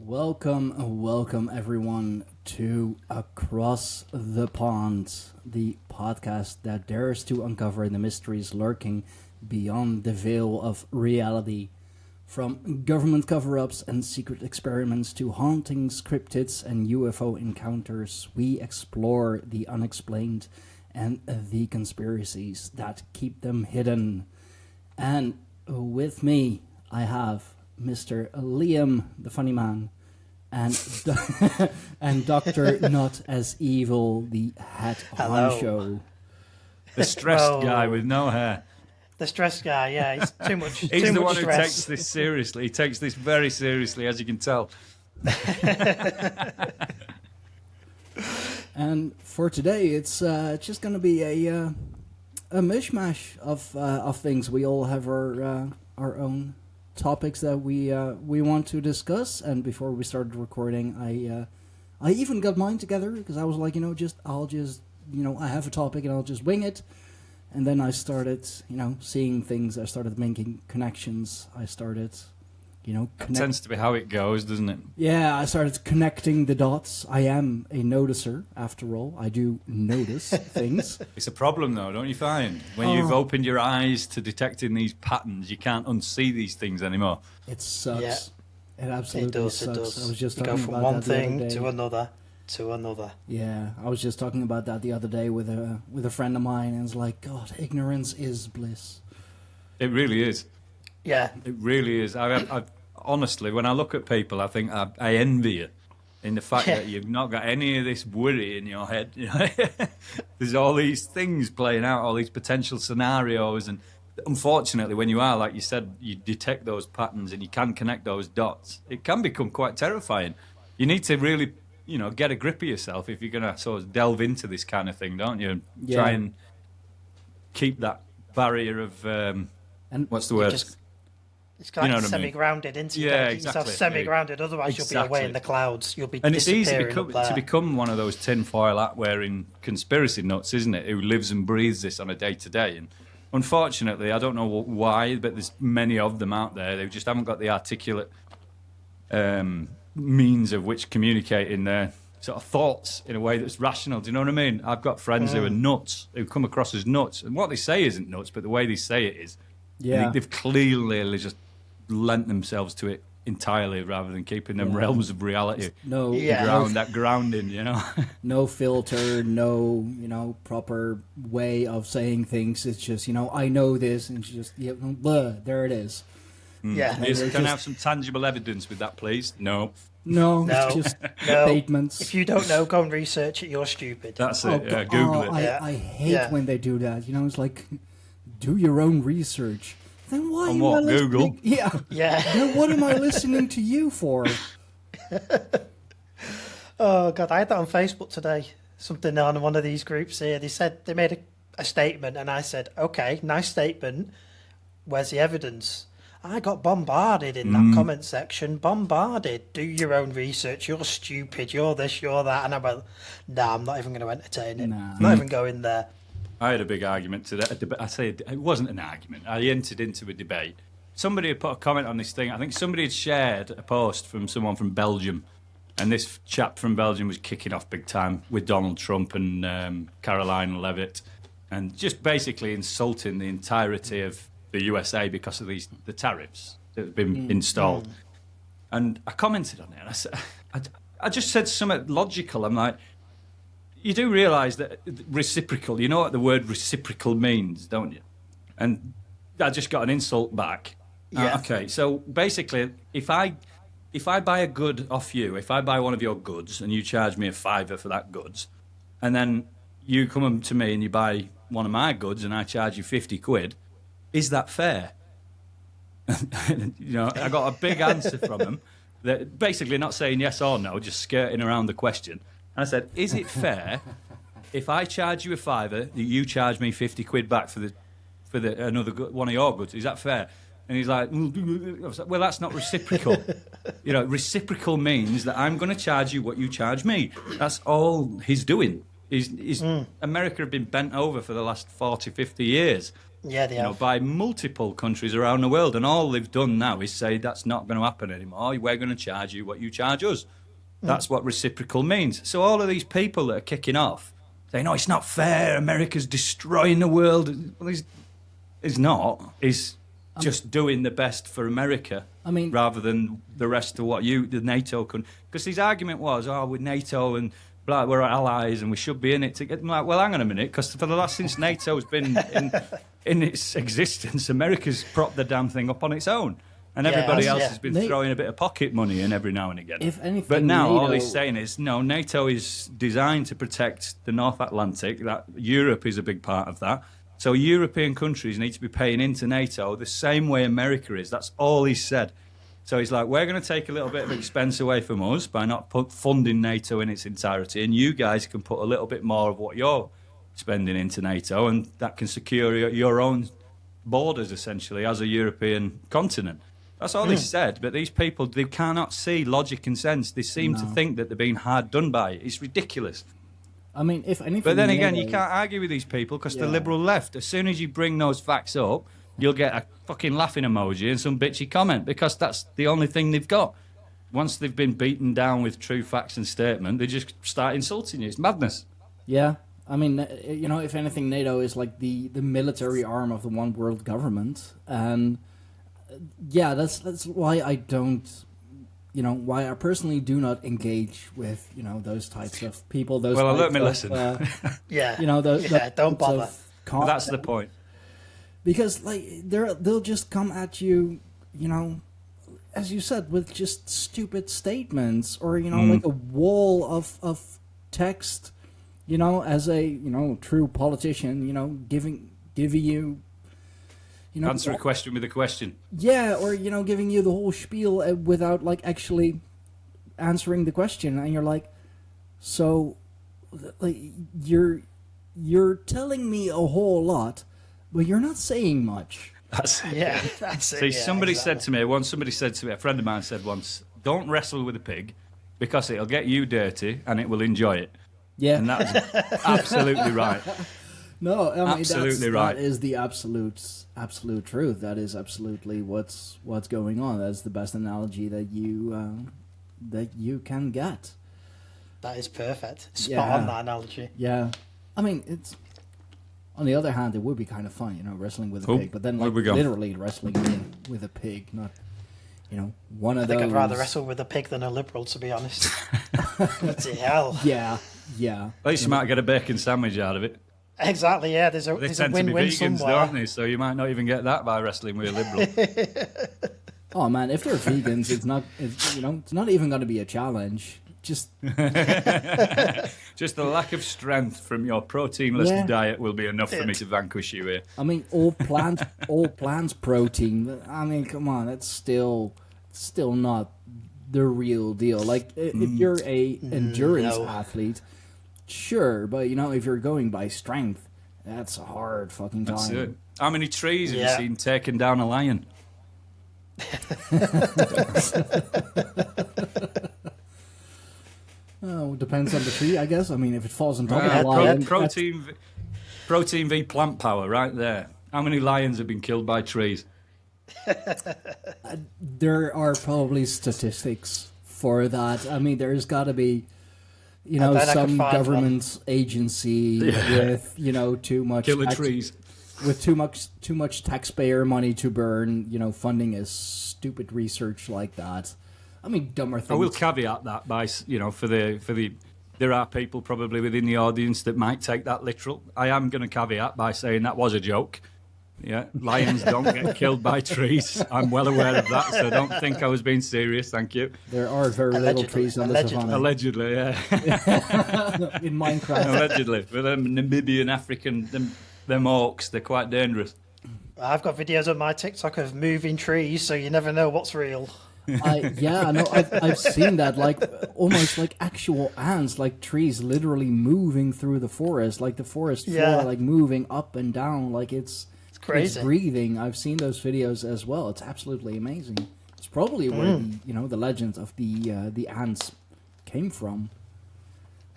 Welcome everyone to Across the Pond, the podcast that dares to uncover the mysteries lurking beyond the veil of reality. From government cover-ups and secret experiments to hauntings, cryptids and UFO encounters, we explore the unexplained and the conspiracies that keep them hidden. And with me, I have Mr. Liam, the funny man, and and Dr. Not As Evil, the head honcho. The stressed guy with no hair. The stressed guy, yeah, he's too much. He's too the much one stress. who takes this seriously. He takes this very seriously, as you can tell. And for today, it's just going to be a mishmash of things. We all have our own topics that we want to discuss. And before we started recording, I even got mine together because I was like, I'll just I have a topic and I'll just wing it. And then I started, seeing things. I started making connections. I started, That tends to be how it goes, doesn't it? Yeah, I started connecting the dots. I am a noticer, after all. I do notice things. It's a problem, though, don't you find? When you've opened your eyes to detecting these patterns, you can't unsee these things anymore. It sucks. Yeah. It absolutely sucks. It does. I was just you talking go from about one that the other thing day. to another. Yeah, I was just talking about that the other day with a friend of mine, and it's like, God, ignorance is bliss. It really is. Yeah. It really is. I honestly, when I look at people, I think I envy you in the fact that you've not got any of this worry in your head. There's all these things playing out, all these potential scenarios, and unfortunately, when you are, like you said, you detect those patterns and you can connect those dots, it can become quite terrifying. You need to really, get a grip of yourself if you're going to sort of delve into this kind of thing, don't you? Yeah. Try and keep that barrier of, And what's the word? It's kind You know of what I mean? semi-grounded, isn't it? Yeah, You gotta keep exactly. yourself semi-grounded, otherwise you'll be away in the clouds. You'll be And it's easy disappearing up to there. become one of those tinfoil hat-wearing conspiracy nuts, isn't it, who lives and breathes this on a day-to-day. And unfortunately, I don't know why, but there's many of them out there. They just haven't got the articulate means of which communicating their sort of thoughts in a way that's rational. Do you know what I mean? I've got friends who are nuts, who come across as nuts. And what they say isn't nuts, but the way they say it is. yeah, They've clearly just lent themselves to it entirely rather than keeping them realms of reality. That grounding, no filter, no, proper way of saying things. It's just, I know this, and it's just, blah, there it is. Yeah. Can I have some tangible evidence with that, please? No. No, No. it's just No. statements. If you don't know, go and research it. You're stupid. That's Oh, it. God. Google Oh, it. I hate Yeah. when they do that. It's like, do your own research. Then why On am what, I listening? Google? Yeah. Yeah. Then what am I listening to you for? Oh, God, I had that on Facebook today. Something on one of these groups here. They said they made a statement, and I said, okay, nice statement. Where's the evidence? I got bombarded in that comment section. Bombarded. Do your own research. You're stupid. You're this, you're that. And I went, nah, I'm not even going to entertain it. Nah. I'm not even going there. I had a big argument today. I say it wasn't an argument. I entered into a debate. Somebody had put a comment on this thing. I think somebody had shared a post from someone from Belgium, and this chap from Belgium was kicking off big time with Donald Trump and Caroline Levitt, and just basically insulting the entirety of the USA because of the tariffs that have been installed. And I commented on it, and I said, I just said something logical. I'm like, you do realise that reciprocal, you know what the word reciprocal means, don't you? And I just got an insult back. Yeah. Okay, so basically, if I buy a good off you, if I buy one of your goods and you charge me £5 for that goods, and then you come to me and you buy one of my goods and I charge you £50, is that fair? I got a big answer from them, that basically not saying yes or no, just skirting around the question. And I said, is it fair if I charge you £5 that you charge me £50 back for another one of your goods? Is that fair? And he's like, well, that's not reciprocal. Reciprocal means that I'm going to charge you what you charge me. That's all he's doing. America have been bent over for the last 40, 50 years Yeah, they have. by multiple countries around the world, and all they've done now is say that's not going to happen anymore. We're going to charge you what you charge us. That's what reciprocal means. So all of these people that are kicking off, saying, "No, it's not fair. America's destroying the world." Well, he's not. He's just doing the best for America. I mean, rather than the rest of what the NATO can. Because his argument was, with NATO and blah, we're allies and we should be in it to get. I'm like, well, hang on a minute, because for the last since NATO's been in its existence, America's propped the damn thing up on its own. And everybody else has been throwing a bit of pocket money in every now and again. If anything, but now NATO... all he's saying is, no, NATO is designed to protect the North Atlantic. That Europe is a big part of that. So European countries need to be paying into NATO the same way America is. That's all he's said. So he's like, we're going to take a little bit of expense away from us by not funding NATO in its entirety, and you guys can put a little bit more of what you're spending into NATO, and that can secure your own borders, essentially, as a European continent. That's all he said, but these people, they cannot see logic and sense. They seem to think that they're being hard done by it. It's ridiculous. I mean, if anything... But then again, you can't argue with these people because the liberal left, as soon as you bring those facts up, you'll get a fucking laughing emoji and some bitchy comment because that's the only thing they've got. Once they've been beaten down with true facts and statement, they just start insulting you. It's madness. Yeah. I mean, if anything, NATO is like the military arm of the one world government. And that's why I don't... why I personally do not engage with, those types of people. Those well, I learned my lesson. Don't bother. Well, that's the point. Because, they'll just come at you, as you said, with just stupid statements or, like a wall of text, as a, true politician, giving you... answer a question with a question. Yeah, or giving you the whole spiel without actually answering the question, and you're like, so, you're telling me a whole lot, but you're not saying much. That's it. See, somebody said to me, a friend of mine said once, don't wrestle with a pig because it'll get you dirty and it will enjoy it. Yeah, and that's absolutely right. No, I mean, absolutely right. That is the absolute truth. That is absolutely what's going on. That's the best analogy that you can get. That is perfect. Spot on that analogy. Yeah, I mean, it's on the other hand, it would be kind of fun, wrestling with a pig, but then literally wrestling with a pig, not one of those. I think I'd rather wrestle with a pig than a liberal, to be honest. Bloody hell. Yeah. At least you might get a bacon sandwich out of it. Exactly, yeah. There's a win-win vegans, somewhere. don't they? So you might not even get that by wrestling with a liberal. Oh man, if they're vegans, it's not even going to be a challenge. Just the lack of strength from your proteinless diet will be enough for me to vanquish you here. I mean, all plants protein. I mean, come on, that's still not the real deal. Like if you're a endurance athlete. Sure, but if you're going by strength, that's a hard fucking time. That's it. How many trees have you seen taking down a lion? Oh, depends on the tree, I guess. I mean, if it falls on top of a lion... Protein v plant power, right there. How many lions have been killed by trees? There are probably statistics for that. I mean, there's got to be... some government agency with too much killer trees, with too much taxpayer money to burn, funding a stupid research like that. I mean, dumber things. I will caveat that by for the there are people probably within the audience that might take that literal. I am going to caveat by saying that was a joke. Yeah, lions don't get killed by trees. I'm well aware of that, so don't think I was being serious. Thank you. There are very little trees on the savannah. Allegedly, yeah. In Minecraft. Allegedly. With them Namibian, African, them orcs, they're quite dangerous. I've got videos on my TikTok of moving trees, so you never know what's real. I've seen that, almost like actual ants, like trees literally moving through the forest, like the forest floor, moving up and down, like it's crazy. It's breathing. I've seen those videos as well. It's absolutely amazing. It's probably where the legends of the ants came from.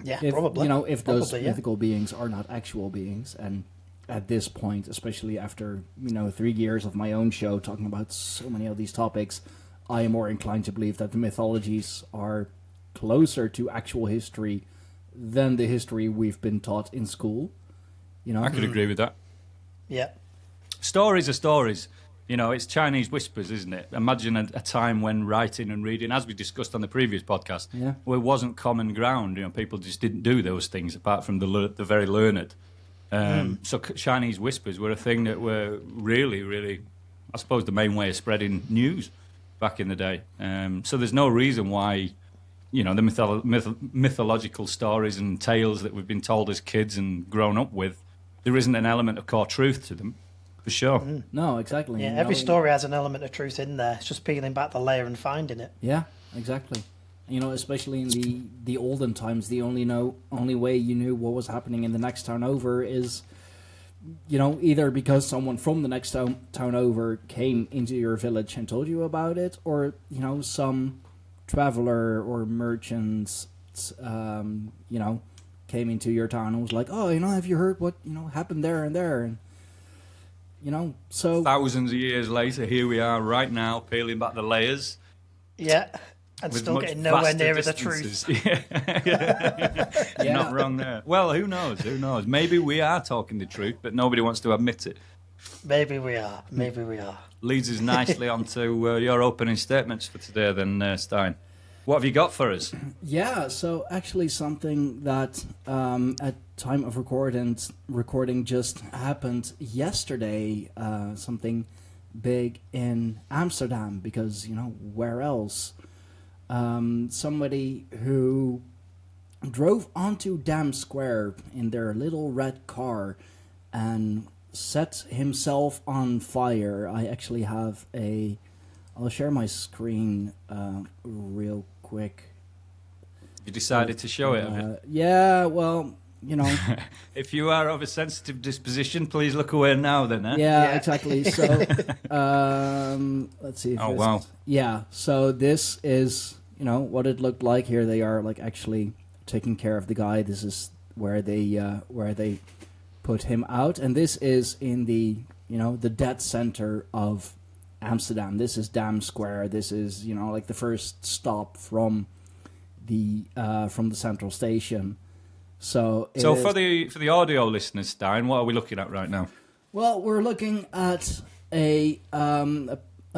Yeah, if, probably. If those mythical beings are not actual beings, and at this point, especially after 3 years of my own show talking about so many of these topics, I am more inclined to believe that the mythologies are closer to actual history than the history we've been taught in school. I could agree with that. Yeah. Stories are stories. It's Chinese whispers, isn't it? Imagine a time when writing and reading, as we discussed on the previous podcast, where it wasn't common ground. People just didn't do those things, apart from the very learned. So Chinese whispers were a thing that were really, really, I suppose, the main way of spreading news back in the day. So there's no reason why, the mythological stories and tales that we've been told as kids and grown up with, there isn't an element of core truth to them. For sure. No, exactly. Yeah, every story has an element of truth in there. It's just peeling back the layer and finding it. Yeah, exactly. Especially in the olden times, the only way you knew what was happening in the next town over is, either because someone from the next town over came into your village and told you about it, or some traveler or merchants, came into your town and was like, oh, have you heard what happened there and there? And so thousands of years later, here we are right now, peeling back the layers. Yeah, and still getting nowhere near the truth. You're not wrong there. Well, who knows? Who knows? Maybe we are talking the truth, but nobody wants to admit it. Maybe we are. Maybe we are. Leads us nicely onto your opening statements for today, then, Stein. What have you got for us? Yeah, so actually something that at time of recording just happened yesterday, something big in Amsterdam, because, where else? Somebody who drove onto Dam Square in their little red car and set himself on fire. I actually have I'll share my screen real quick. You decided to show it a bit? Yeah, well, If you are of a sensitive disposition, please look away now then, eh? Yeah, exactly. So, let's see. Oh, wow. Yeah, so this is, what it looked like. Here they are, actually taking care of the guy. This is where they put him out. And this is in the, the dead center of Amsterdam. This is Dam Square. This is, the first stop from the central station. So for the audio listeners, Stein, what are we looking at right now? Well, we're looking at a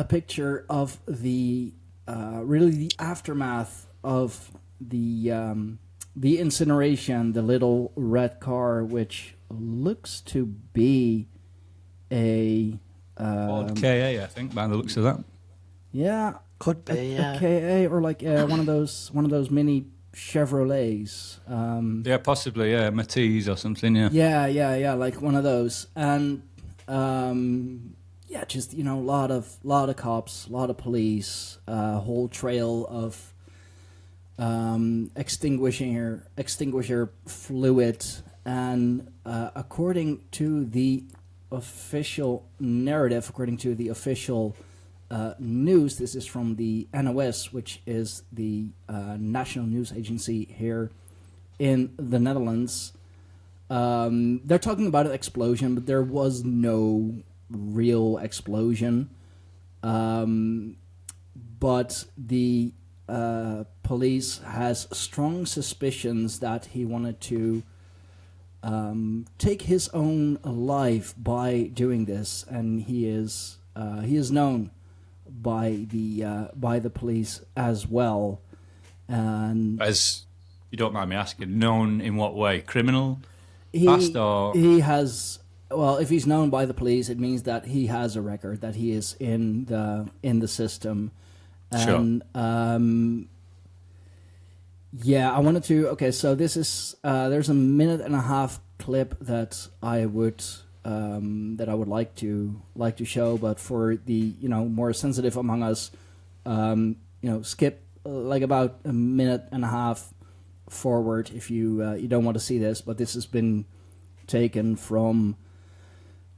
picture of the really the aftermath of the incineration, the little red car, which looks to be a Ford KA, I think, by the looks of that. Yeah, could be a KA or one of those mini Chevrolets. Yeah, possibly, yeah, Matisse or something, yeah. Yeah, like one of those. And just a lot of cops, a lot of police, a whole trail of extinguisher fluid, and according to the official narrative, according to the official news, this is from the NOS, which is the national news agency here in the Netherlands. They're talking about an explosion, but there was no real explosion. But the police has strong suspicions that he wanted to take his own life by doing this, and he is known by the police as well. And as you don't mind me asking, known in what way? Criminal? Past or he has? Well, if he's known by the police, it means that he has a record, that he is in the system. And, sure. Yeah, I wanted to. Okay, so this is there's a 1.5-minute clip that I would like to show, but for the more sensitive among us, skip about 1.5 minutes forward if you don't want to see this. But this has been taken from,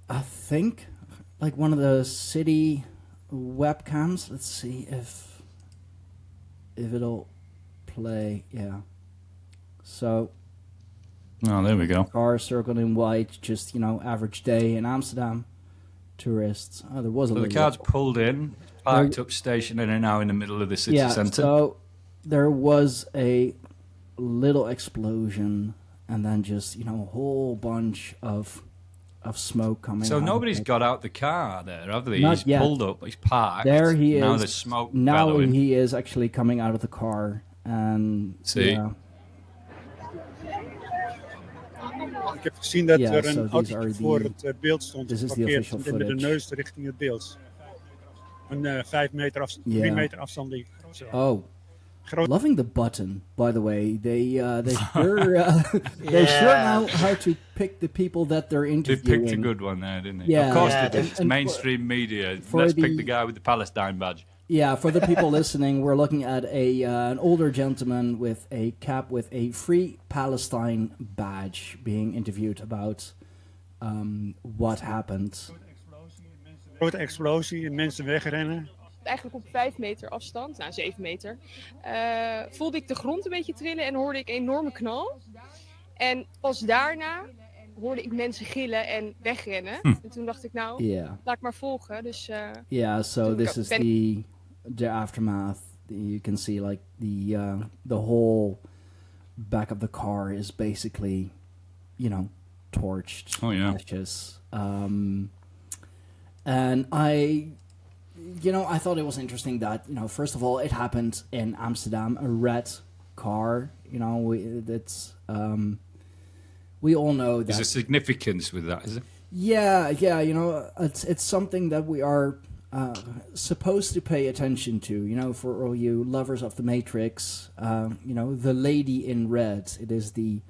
I think, one of the city webcams. Let's see if it'll play. Yeah. So Oh, there we go. Car circled in white, just, average day in Amsterdam. Tourists. Oh, there was a So the little... car's pulled in, parked up station, and are now in the middle of the city centre. So there was a little explosion, and then just, a whole bunch of smoke coming So out. nobody's got out the car there, have they? Not He's yet. pulled up, he's parked. There he is. Now there's smoke Now bellowing. he is actually coming out of the car, and See? yeah. Ik heb gezien dat Ja, er so een these auto are voor the- het beeld stond this is the geparkeerd official met de footage. neus richting het beeld. Een 5 meter afstand, Ja. 3 meter afstand. Die zo. Oh, Groot. loving the button. By the way, they sure they sure know how to pick the people that they're They interviewing. picked a good one there, didn't they? Yeah. Of course Yeah, they did. they- It's mainstream media. for Let's the- pick the guy with the Palestine badge. Yeah, for the people listening, we're looking at an older gentleman with a cap with a Free Palestine badge being interviewed about what happened. Grote explosie en mensen wegrennen. Eigenlijk op 5 meter afstand, 7 meter, voelde ik de grond een beetje trillen en hoorde ik een enorme knal. En pas daarna hoorde ik mensen gillen en wegrennen. En toen dacht ik, nou, Yeah. laat ik maar volgen. Dus Yeah, so Toen this ik- is ben- the aftermath. You can see like the whole back of the car is basically, torched. Oh, yeah. Ashes. And I thought it was interesting that, first of all, it happened in Amsterdam, a red car. We all know that. There's a significance with that, is there? Yeah, it's something that we are supposed to pay attention to, for all you lovers of the Matrix, the lady in red, it is the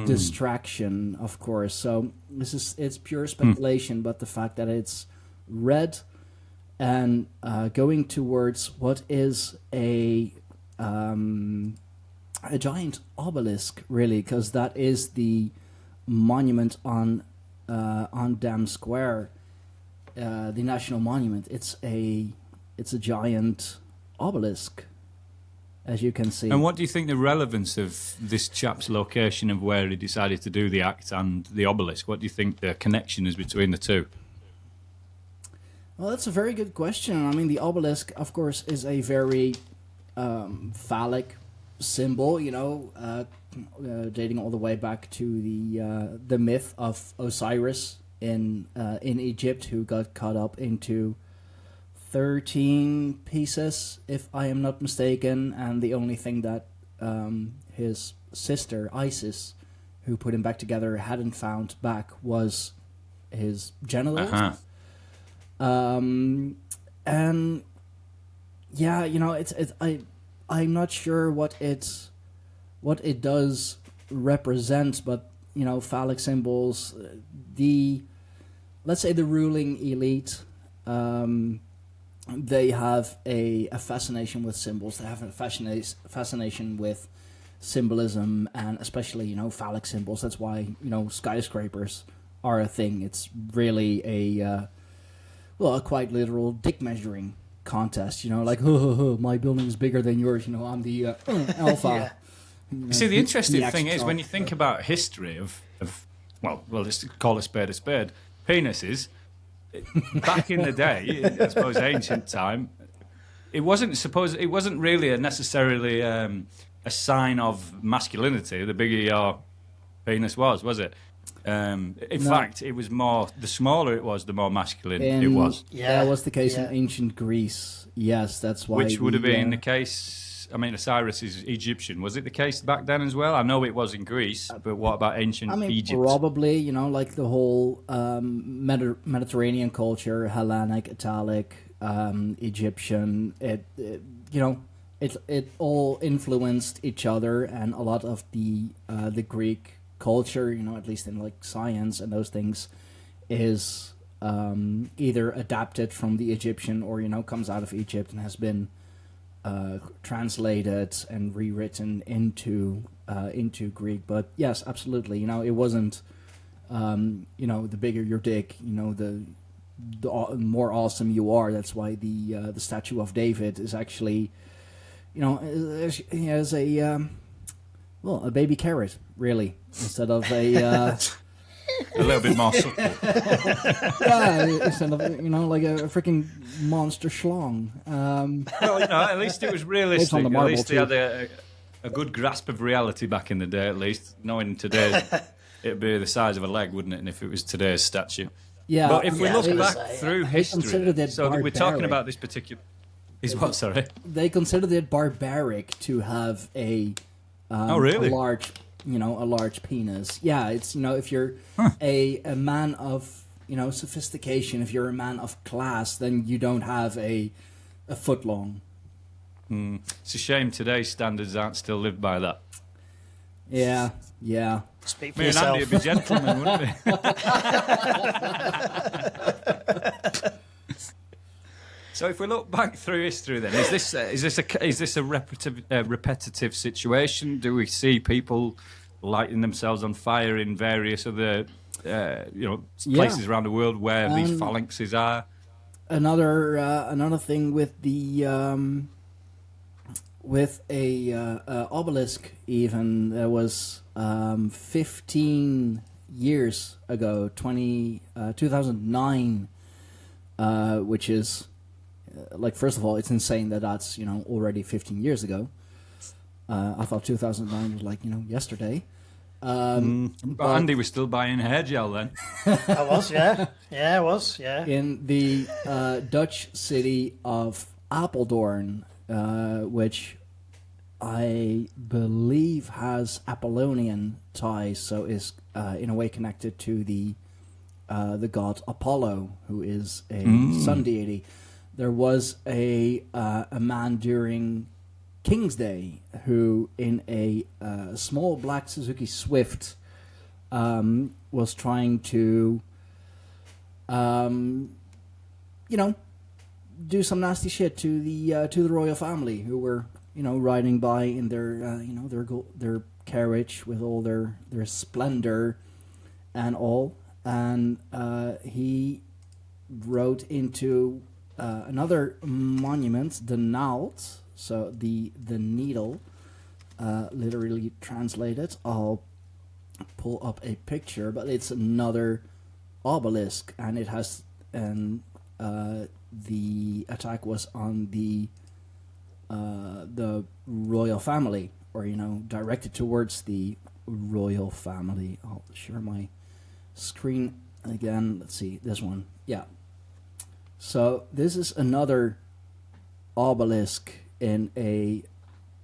distraction, of course. So it's pure speculation, but the fact that it's red and going towards what is a giant obelisk, really, because that is the monument on Dam Square, the national monument. It's a giant obelisk, as you can see. And what do you think the relevance of this chap's location of where he decided to do the act and the obelisk? What do you think the connection is between the two? Well, that's a very good question. I mean, the obelisk, of course, is a very phallic symbol, dating all the way back to the myth of Osiris in Egypt, who got cut up into 13 pieces, if I am not mistaken, and the only thing that his sister Isis, who put him back together, hadn't found back was his genitals. Uh-huh. And yeah, I'm not sure what it does represent, but phallic symbols, let's say the ruling elite, they have a fascination with symbols. They have a fascination with symbolism, and especially phallic symbols. That's why skyscrapers are a thing. It's really a quite literal dick measuring contest. Like, my building is bigger than yours. I'm the alpha. Yeah. See, the interesting the thing is extra. when you think about history of let's call a spade, penises. Back in the day, I suppose ancient time, it wasn't really necessarily a sign of masculinity. The bigger your penis was it? In fact, it was more. The smaller it was, the more masculine it was. Yeah, That was the case yeah. in ancient Greece. Yes, that's why. Which would have been the the case. I mean, Osiris is Egyptian. Was it the case back then as well? I know it was in Greece, but what about ancient Egypt? probably, like the whole Mediterranean culture, Hellenic, Italic, Egyptian. It all influenced each other, and a lot of the Greek culture, at least in like science and those things, is either adapted from the Egyptian or comes out of Egypt and has been translated and rewritten into Greek. But yes, absolutely. It wasn't the bigger your dick, the more awesome you are. That's why the statue of David is actually he has a Well, a baby carrot, really, instead of a A little bit more subtle. instead of like a freaking monster schlong. Well, at least it was Based on realistic. the At marble least they too. had a good grasp of reality back in the day. At least knowing today, it'd be the size of a leg, wouldn't it? And if it was today's statue. Yeah, But if we I was look gonna back say, through they history, considered it so that we're talking barbaric. about this particular. Is what? Sorry. They considered it barbaric to have a Oh, really? a large penis. Yeah, it's if you're a man of sophistication, if you're a man of class, then you don't have a foot long. It's a shame today's standards aren't still lived by that. Yeah. Speak for Me and yourself. Andy would be gentlemen, wouldn't we? So if we look back through history, then is this a repetitive situation? Do we see people lighting themselves on fire in various other places around the world where these phalanxes are? Another thing with the with a obelisk, even there was 15 years ago, 2009, which is first of all, it's insane that that's already 15 years ago. I thought 2009 was yesterday. But Andy was still buying hair gel then. I was, yeah. Yeah, I was, yeah. In the Dutch city of Apeldoorn, which I believe has Apollonian ties, so is in a way connected to the god Apollo, who is a sun deity. There was a man during King's Day who, in a small black Suzuki Swift, was trying to, do some nasty shit to the royal family, who were riding by in their their carriage with all their splendor and all, and he wrote into another monument, the naald, so the needle, literally translated. I'll pull up a picture, but it's another obelisk, and it has the attack was on the royal family, or directed towards the royal family. I'll share my screen again. Let's see this one. Yeah. So this is another obelisk in a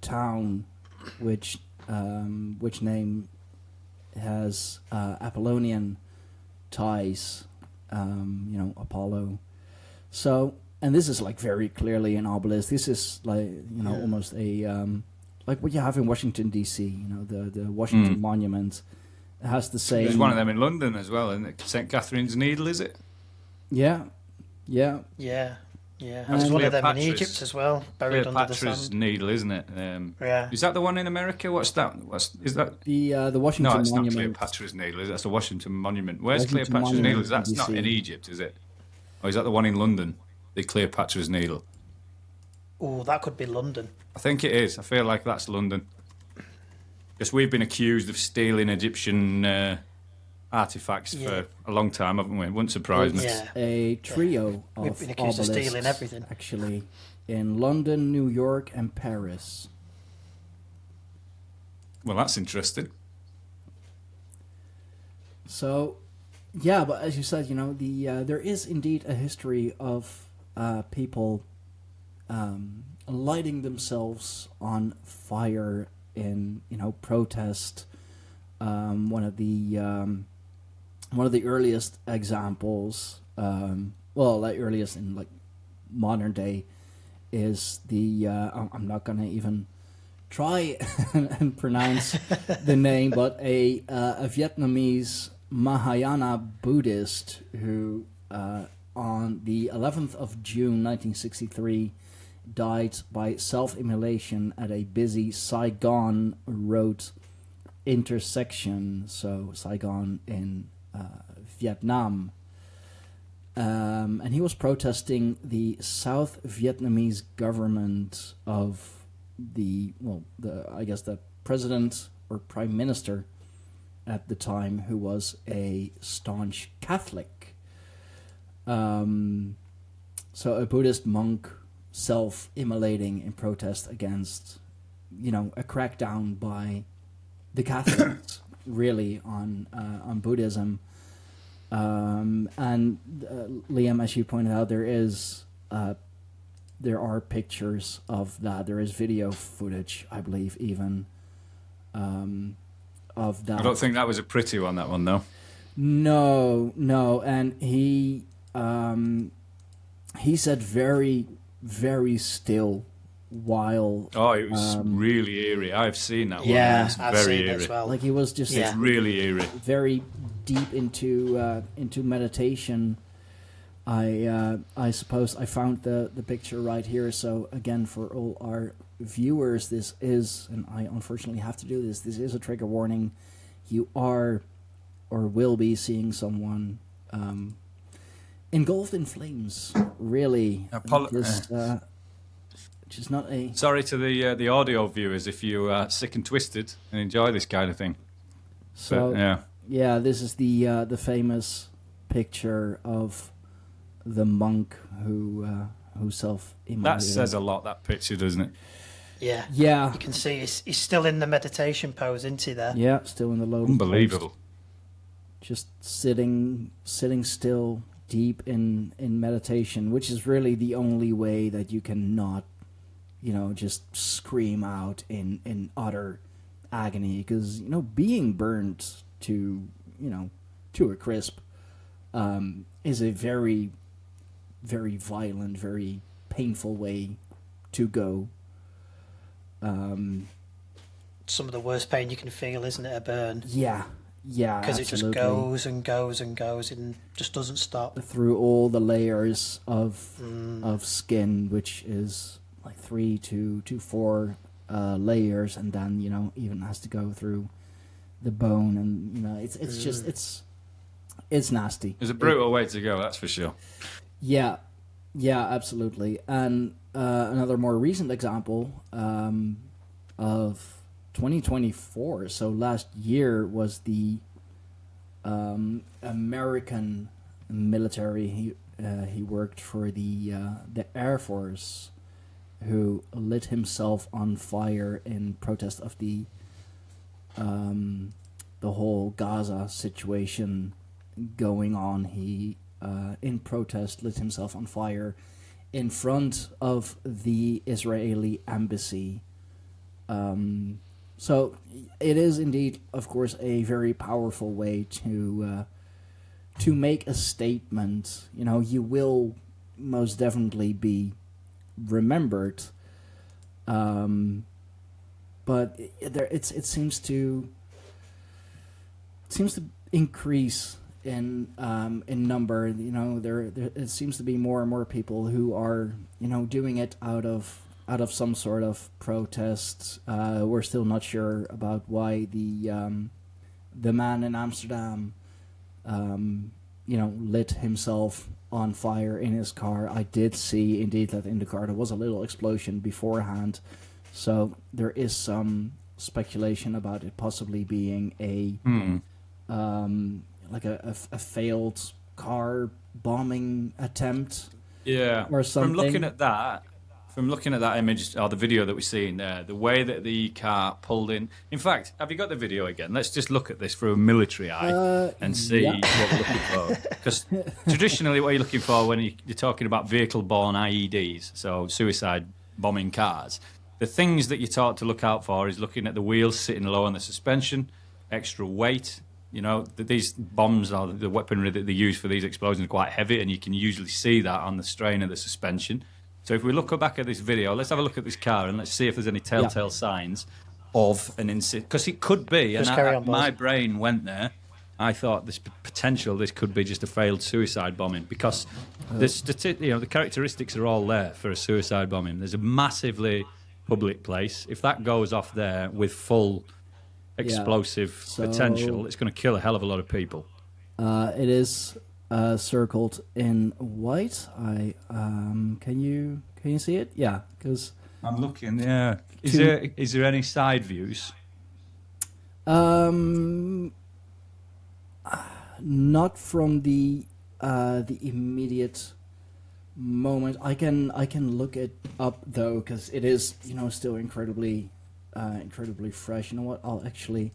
town which name has Apollonian ties, Apollo. So, and this is very clearly an obelisk. This is almost a like what you have in Washington D.C. The Washington Monument. It has the same. There's one of them in London as well, isn't it? St. Catherine's Needle, is it? Yeah. Yeah. There's one of them in Cleopatra's- Egypt as well, buried under the Cleopatra's sand. Needle, isn't it? Yeah. Is that the one in America? What's that? Is that? The Washington No, it's not Monument. Cleopatra's Needle. That's the Washington Monument. Where's Washington Cleopatra's Monument Needle? That's in not DC. in Egypt, is it? Or is that the one in London? The Cleopatra's Needle. Oh, that could be London. I think it is. I feel like that's London. Because we've been accused of stealing Egyptian artifacts for a long time, haven't we? Wouldn't surprise me. Yeah. A trio We've of been accused of obelisks, stealing everything. actually, in London, New York, and Paris. Well, that's interesting. So, yeah, but as you said, there is indeed a history of people lighting themselves on fire in protest. One of the earliest examples, earliest in modern day, is the I'm not gonna even try and pronounce the name, but a Vietnamese Mahayana Buddhist who on the 11th of June 1963 died by self-immolation at a busy Saigon road intersection, so Saigon in Vietnam. And he was protesting the South Vietnamese government of I guess the president or prime minister at the time, who was a staunch Catholic. So a Buddhist monk self-immolating in protest against, a crackdown by the Catholics, really, on Buddhism. And Liam, as you pointed out, there are pictures of that. There is video footage, I believe, even of that. I don't think that was a pretty one, that one, though. No, and he said very, very still while. Oh, it was really eerie. I've seen that one. Yeah, It's I've very seen it eerie. as well. Like he was just It's really eerie. very deep into meditation. I suppose I found the picture right here. So again, for all our viewers, this is, and I unfortunately have to do this. This is a trigger warning. You are or will be seeing someone engulfed in flames. Really, just not a. Sorry to the audio viewers if you are sick and twisted and enjoy this kind of thing. So But, yeah. this is the famous picture of the monk who self-immolated. That says a lot, that picture, doesn't it? Yeah. Yeah. You can see he's still in the meditation pose, isn't he, there? Yeah, still in the loading post. Unbelievable. Just sitting still, deep in meditation, which is really the only way that you can not, just scream out in utter agony, because being burnt to a crisp is a very, very violent, very painful way to go. Some of the worst pain you can feel, isn't it, a burn? Yeah, Because it just absolutely. goes and goes and goes and just doesn't stop. Through all the layers of skin, which is like 3 to 4 layers, and then even has to go through the bone, and it's just it's nasty. It's a brutal way to go, that's for sure. Yeah, absolutely. And another more recent example of 2024, so last year, was the American military. He worked for the Air Force, who lit himself on fire in protest of the whole Gaza situation going on. He in protest lit himself on fire in front of the Israeli embassy. So it is indeed, of course, a very powerful way to make a statement. You will most definitely be remembered, but it seems to increase in number. It seems to be more and more people who are doing it out of some sort of protest. We're still not sure about why the man in Amsterdam lit himself on fire in his car. I did see indeed that in the car there was a little explosion beforehand, so there is some speculation about it possibly being a failed car bombing attempt. Yeah. Or something. From looking at that image or the video that we're seeing there, the way that the car pulled in. In fact, have you got the video again? Let's just look at this through a military eye and see what we're looking for. Because traditionally, what you're looking for when you're talking about vehicle-borne IEDs, so suicide bombing cars, the things that you're taught to look out for is looking at the wheels sitting low on the suspension, extra weight. These bombs or the weaponry that they use for these explosions are quite heavy, and you can usually see that on the strain of the suspension. So if we look back at this video, let's have a look at this car and let's see if there's any telltale signs of an incident. Because it could be, and my brain went there. I thought this could be just a failed suicide bombing, because the characteristics are all there for a suicide bombing. There's a massively public place. If that goes off there with full explosive potential, it's going to kill a hell of a lot of people. It is circled in white. Can you see it? Yeah, because I'm looking. Yeah. To- Is there any side views? Not from the immediate moment. I can look it up though, because it is still incredibly fresh. You know what? I'll actually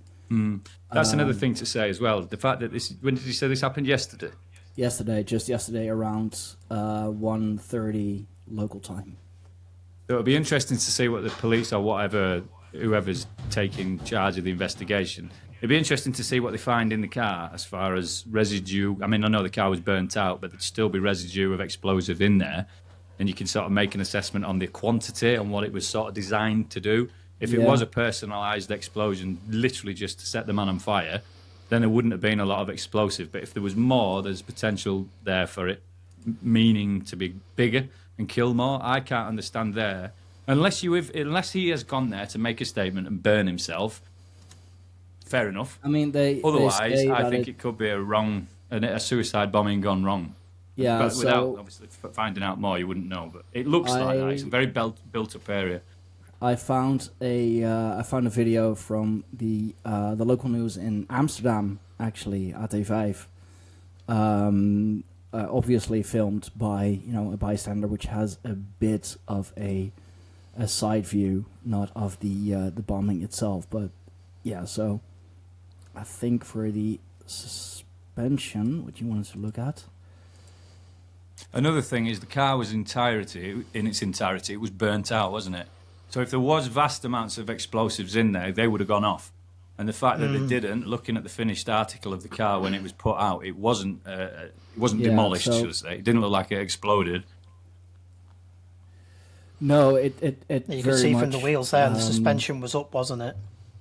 That's another thing to say as well. The fact that this. When did you say this happened? Yesterday. just yesterday around 1:30 local time. So it'll be interesting to see what the police or whoever's taking charge of the investigation. It'd be interesting to see what they find in the car as far as residue. I mean, I know the car was burnt out, but there'd still be residue of explosive in there. And you can sort of make an assessment on the quantity and what it was sort of designed to do. If it was a personalised explosion, literally just to set the man on fire, then there wouldn't have been a lot of explosive. But if there was more, there's potential there for it meaning to be bigger and kill more. I can't understand there. Unless he has gone there to make a statement and burn himself, fair enough. I mean, Otherwise, I think it could be a suicide bombing gone wrong. Yeah, but without so obviously finding out more, you wouldn't know. But it looks like that. It's a very built-up area. I found a video from the local news in Amsterdam, actually, AT5. Obviously filmed by a bystander, which has a bit of a side view, not of the bombing itself, but yeah. So I think for the suspension, what you wanted to look at. Another thing is the car was in its entirety, it was burnt out, wasn't it? So if there was vast amounts of explosives in there, they would have gone off. And the fact that they didn't, looking at the finished article of the car when it was put out, it wasn't demolished, should I say. It didn't look like it exploded. No, it You very can see much, from the wheels there, the suspension was up, wasn't it?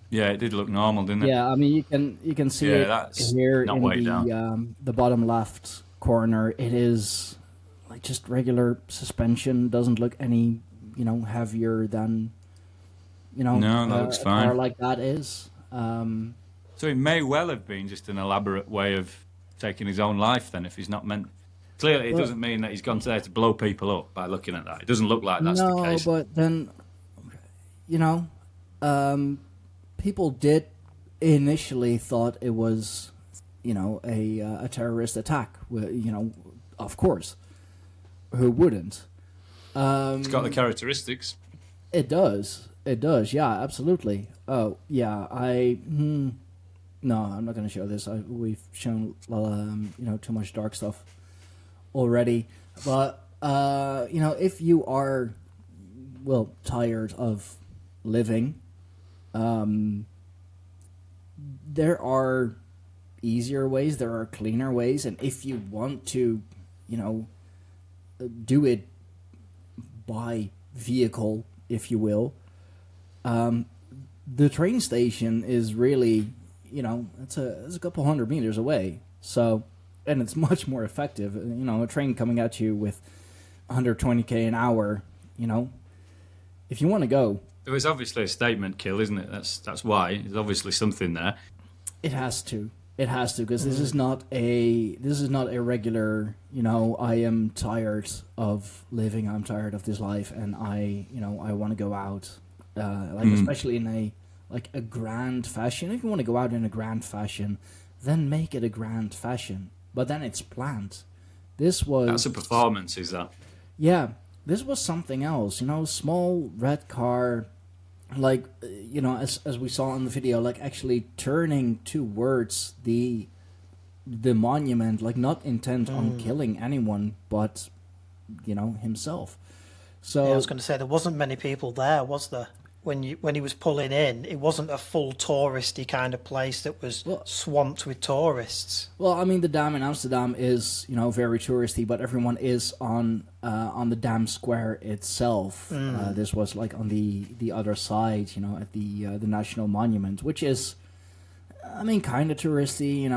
Yeah, it did look normal, didn't it? Yeah, I mean you can see it that's here not in way down. the bottom left corner. It is like just regular suspension. Doesn't look any heavier than No, that looks a fine. car like that is. So it may well have been just an elaborate way of taking his own life then, if he's not meant... Clearly, it doesn't mean that he's gone there to blow people up by looking at that. It doesn't look like that's the case. No, but then, people did initially thought it was, a terrorist attack. Of course. Who wouldn't? It's got the characteristics. It does. Yeah, absolutely. Oh, yeah. No, I'm not going to show this. We've shown, too much dark stuff already. But, if you are, tired of living, there are easier ways, there are cleaner ways, and if you want to, do it by vehicle, if you will, the train station is really, it's a couple 100 meters away. So, and it's much more effective. A train coming at you with 120k an hour, if you want to go. There was obviously a statement kill, isn't it? That's why. There's obviously something there. It has to, because this is not a regular, I am tired of living, I'm tired of this life, and I want to go out, especially in a grand fashion. If you want to go out in a grand fashion, then make it a grand fashion. But then it's planned. That's a performance, is that? Yeah, this was something else. Small red car, as we saw in the video, actually turning towards the monument, not intent on killing anyone, but himself. So Yeah, I was going to say there wasn't many people there, was there? When he was pulling in, it wasn't a full touristy kind of place that was swamped with tourists. Well, I mean, the dam in Amsterdam is very touristy, but everyone is on the dam square itself. This was on the other side, at the National Monument, which is, I mean, kind of touristy,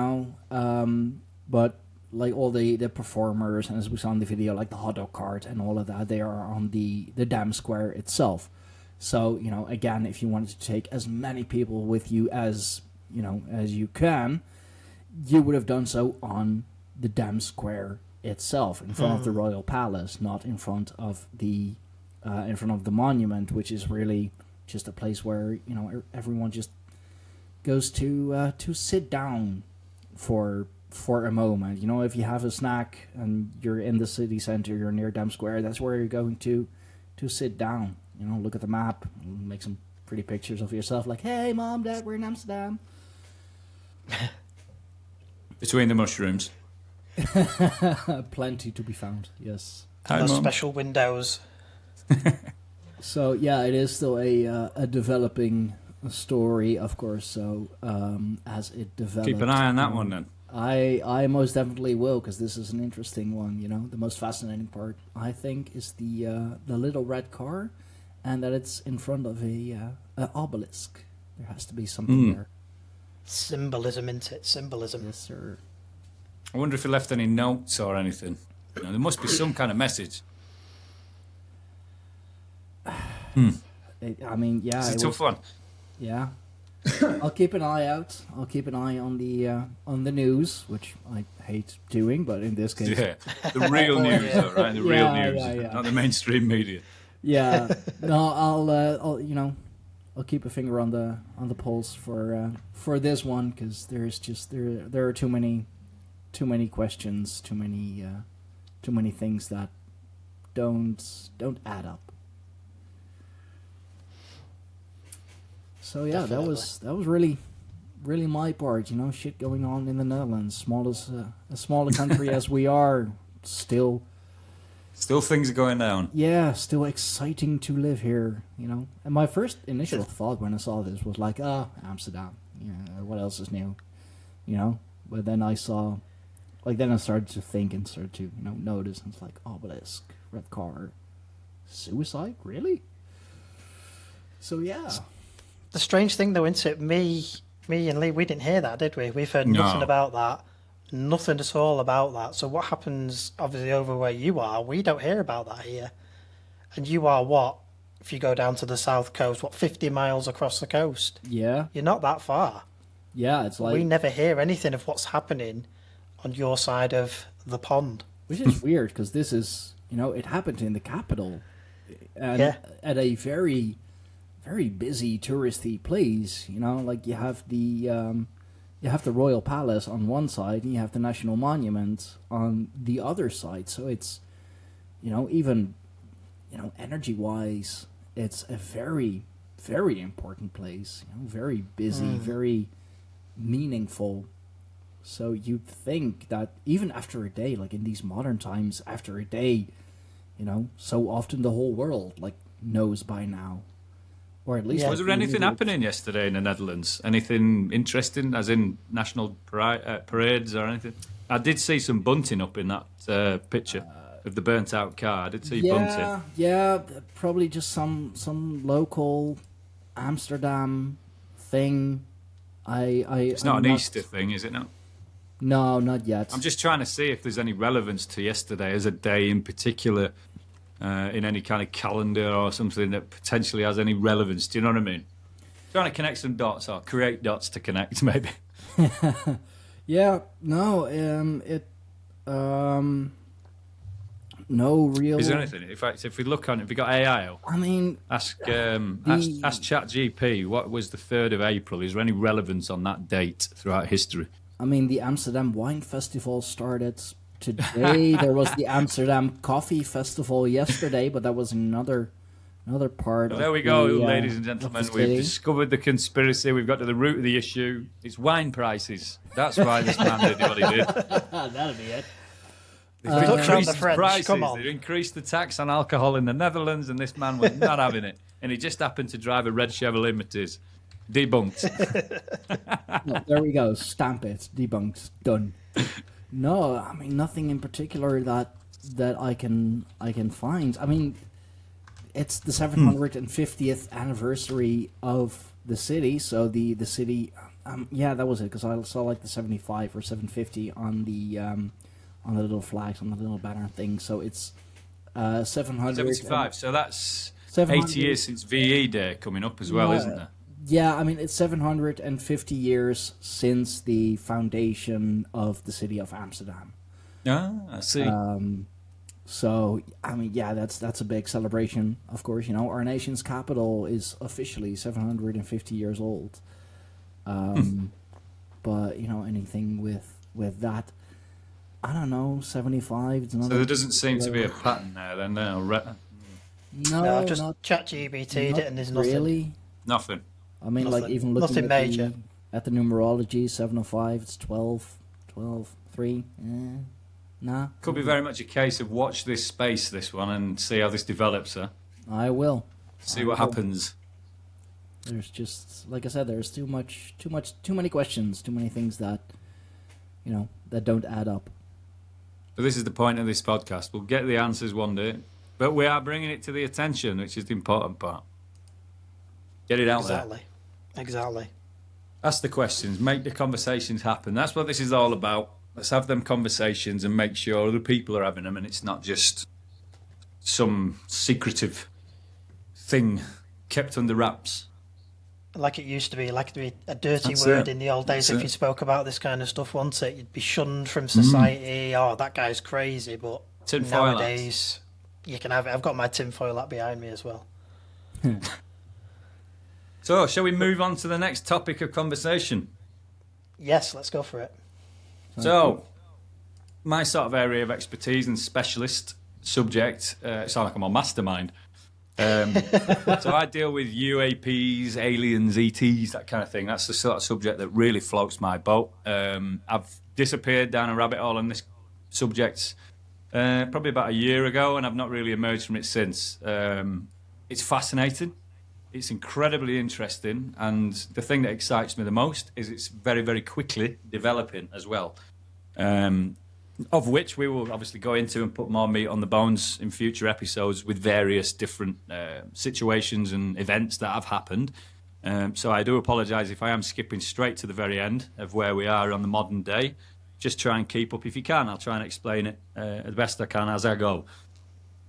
but all the performers, and as we saw in the video, the hot dog cart and all of that, they are on the dam square itself. So, again, if you wanted to take as many people with you as you can, you would have done so on the dam square itself, in front of the Royal Palace, not in front of the in front of the monument, which is really just a place where everyone just goes to sit down for a moment. If you have a snack and you're in the city center, you're near Dam Square, that's where you're going to sit down. Look at the map, make some pretty pictures of yourself, like, hey, Mom, Dad, we're in Amsterdam. Between the mushrooms. Plenty to be found, yes. Hi, Those Mum. special windows. So, yeah, it is still a developing story, of course, so as it develops... Keep an eye on that one, then. I most definitely will, because this is an interesting one, The most fascinating part, I think, is the little red car, and that it's in front of a obelisk. There has to be something there. Symbolism, isn't it? Symbolism. Yes, sir. I wonder if he left any notes or anything. There must be some kind of message. It's a tough one. Yeah. I'll keep an eye out. I'll keep an eye on the news, which I hate doing, but in this case... Yeah, the real news, though, right? The real news, not the mainstream media. Yeah. No, I'll keep a finger on the pulse for this one, because there are too many questions, too many things that don't add up. So yeah, Definitely. that was really my part. Shit going on in the Netherlands, as small a country as we are, still things are going down. Yeah, still exciting to live here, And my first initial thought when I saw this was like, Amsterdam. Yeah, what else is new? But then I saw, then I started to think and started to, notice, and it's like, obelisk, red car, suicide, really? So yeah. The strange thing, though, isn't it? Me and Lee, we didn't hear that, did we? We've heard nothing about that. Nothing at all about that. So what happens, obviously, over where you are, we don't hear about that here. And you are what? If you go down to the south coast, 50 miles across the coast? Yeah. You're not that far. Yeah, it's like... We never hear anything of what's happening on your side of the pond. Which is weird, because this is, it happened in the capital. And at a very, very busy touristy place, like you have the Royal Palace on one side, and you have the National Monument on the other side. So it's, even, energy-wise, it's a very, very important place. Very busy, very meaningful. So you'd think that even after a day, like in these modern times, after a day, so often the whole world, knows by now. Or at least... Was there anything happening yesterday in the Netherlands? Anything interesting, as in national parades or anything? I did see some bunting up in that picture of the burnt-out car. I did see bunting. Yeah, probably just some local Amsterdam thing. It's not an Easter thing, is it not? No, not yet. I'm just trying to see if there's any relevance to yesterday as a day in particular, in any kind of calendar or something that potentially has any relevance. Do you know what I mean? Trying to connect some dots or create dots to connect, maybe. Yeah, no, no real... Is there anything? In fact, if we look on it, have you got AI? I mean... Ask ChatGPT, what was the 3rd of April? Is there any relevance on that date throughout history? I mean, the Amsterdam Wine Festival started today. There was the Amsterdam Coffee Festival yesterday, but that was another part of there we go, the, ladies and gentlemen. We've discovered the conspiracy. We've got to the root of the issue. It's wine prices. That's why this man did what he did. That'll be it. They've increased the French, prices. come on. They've increased the tax on alcohol in the Netherlands, and this man was not having it. And he just happened to drive a red Chevrolet Matiz. Debunked. No, there we go. Stamp it. Debunked. Done. No, I mean nothing in particular that I can find. I mean, it's the 750th anniversary of the city, so the city. Yeah, that was it, because I saw the 75 or 750 on the little flags, on the little banner thing. So it's 700. 75. So that's 80 years since VE Day coming up as well, isn't there? Yeah, I mean, it's 750 years since the foundation of the city of Amsterdam. Ah, I see. So, I mean, yeah, that's a big celebration. Of course, our nation's capital is officially 750 years old. But anything with that, I don't know, 75. It's So another. there doesn't seem to be a pattern there then. No, No, No, I've just not chat GBT'd it and there's nothing. really. nothing. I mean, like Nothing. even looking Nothing at major. the numerology, 705. It's 12, 3. Nah. Could be very much a case of watch this space, this one, and see how this develops, huh? I will. See what happens. There's just, like I said, there's too many questions, too many things that, that don't add up. But this is the point of this podcast. We'll get the answers one day, but we are bringing it to the attention, which is the important part. Get it out there. Exactly. Ask the questions. Make the conversations happen. That's what this is all about. Let's have them conversations and make sure other people are having them, and it's not just some secretive thing kept under wraps. Like it used to be, like to be a dirty That's word it. in the old days. That's If it. you spoke about this kind of stuff, wasn't it? You'd be shunned from society. Oh, that guy's crazy. But Tinfoil hat. nowadays, you can have it. I've got my tinfoil hat behind me as well. So, shall we move on to the next topic of conversation? Yes, let's go for it. So, my sort of area of expertise and specialist subject, it's like I'm a mastermind. So I deal with UAPs, aliens, ETs, that kind of thing. That's the sort of subject that really floats my boat. I've disappeared down a rabbit hole on this subject probably about a year ago, and I've not really emerged from it since. It's fascinating. It's incredibly interesting, and the thing that excites me the most is it's very, very quickly developing as well. Of which we will obviously go into and put more meat on the bones in future episodes with various different situations and events that have happened. So I do apologise if I am skipping straight to the very end of where we are on the modern day. Just try and keep up if you can. I'll try and explain it as best I can as I go.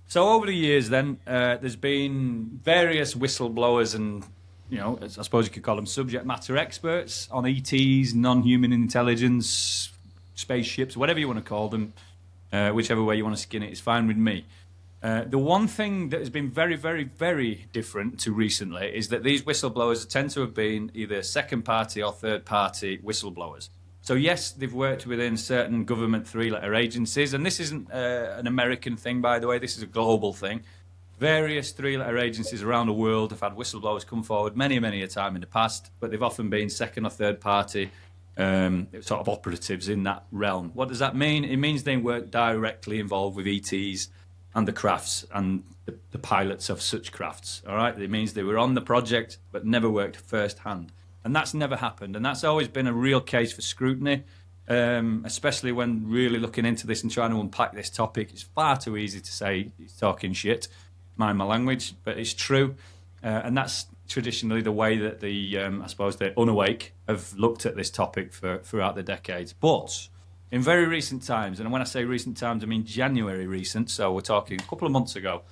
So over the years then, there's been various whistleblowers and, I suppose you could call them subject matter experts on ETs, non-human intelligence, spaceships, whatever you want to call them, whichever way you want to skin it is fine with me. The one thing that has been very, very, very different to recently is that these whistleblowers tend to have been either second-party or third-party whistleblowers. So yes, they've worked within certain government three-letter agencies, and this isn't an American thing, by the way, this is a global thing. Various three-letter agencies around the world have had whistleblowers come forward many, many a time in the past, but they've often been second or third-party sort of operatives in that realm. What does that mean? It means they weren't directly involved with ETs and the crafts and the pilots of such crafts. All right, it means they were on the project but never worked firsthand, and that's never happened. And that's always been a real case for scrutiny, especially when really looking into this and trying to unpack this topic. It's far too easy to say he's talking shit, mind my language, but it's true, and that's traditionally the way that I suppose the unawake have looked at this topic throughout the decades. But in very recent times, and when I say recent times, I mean January recent, so we're talking a couple of months ago,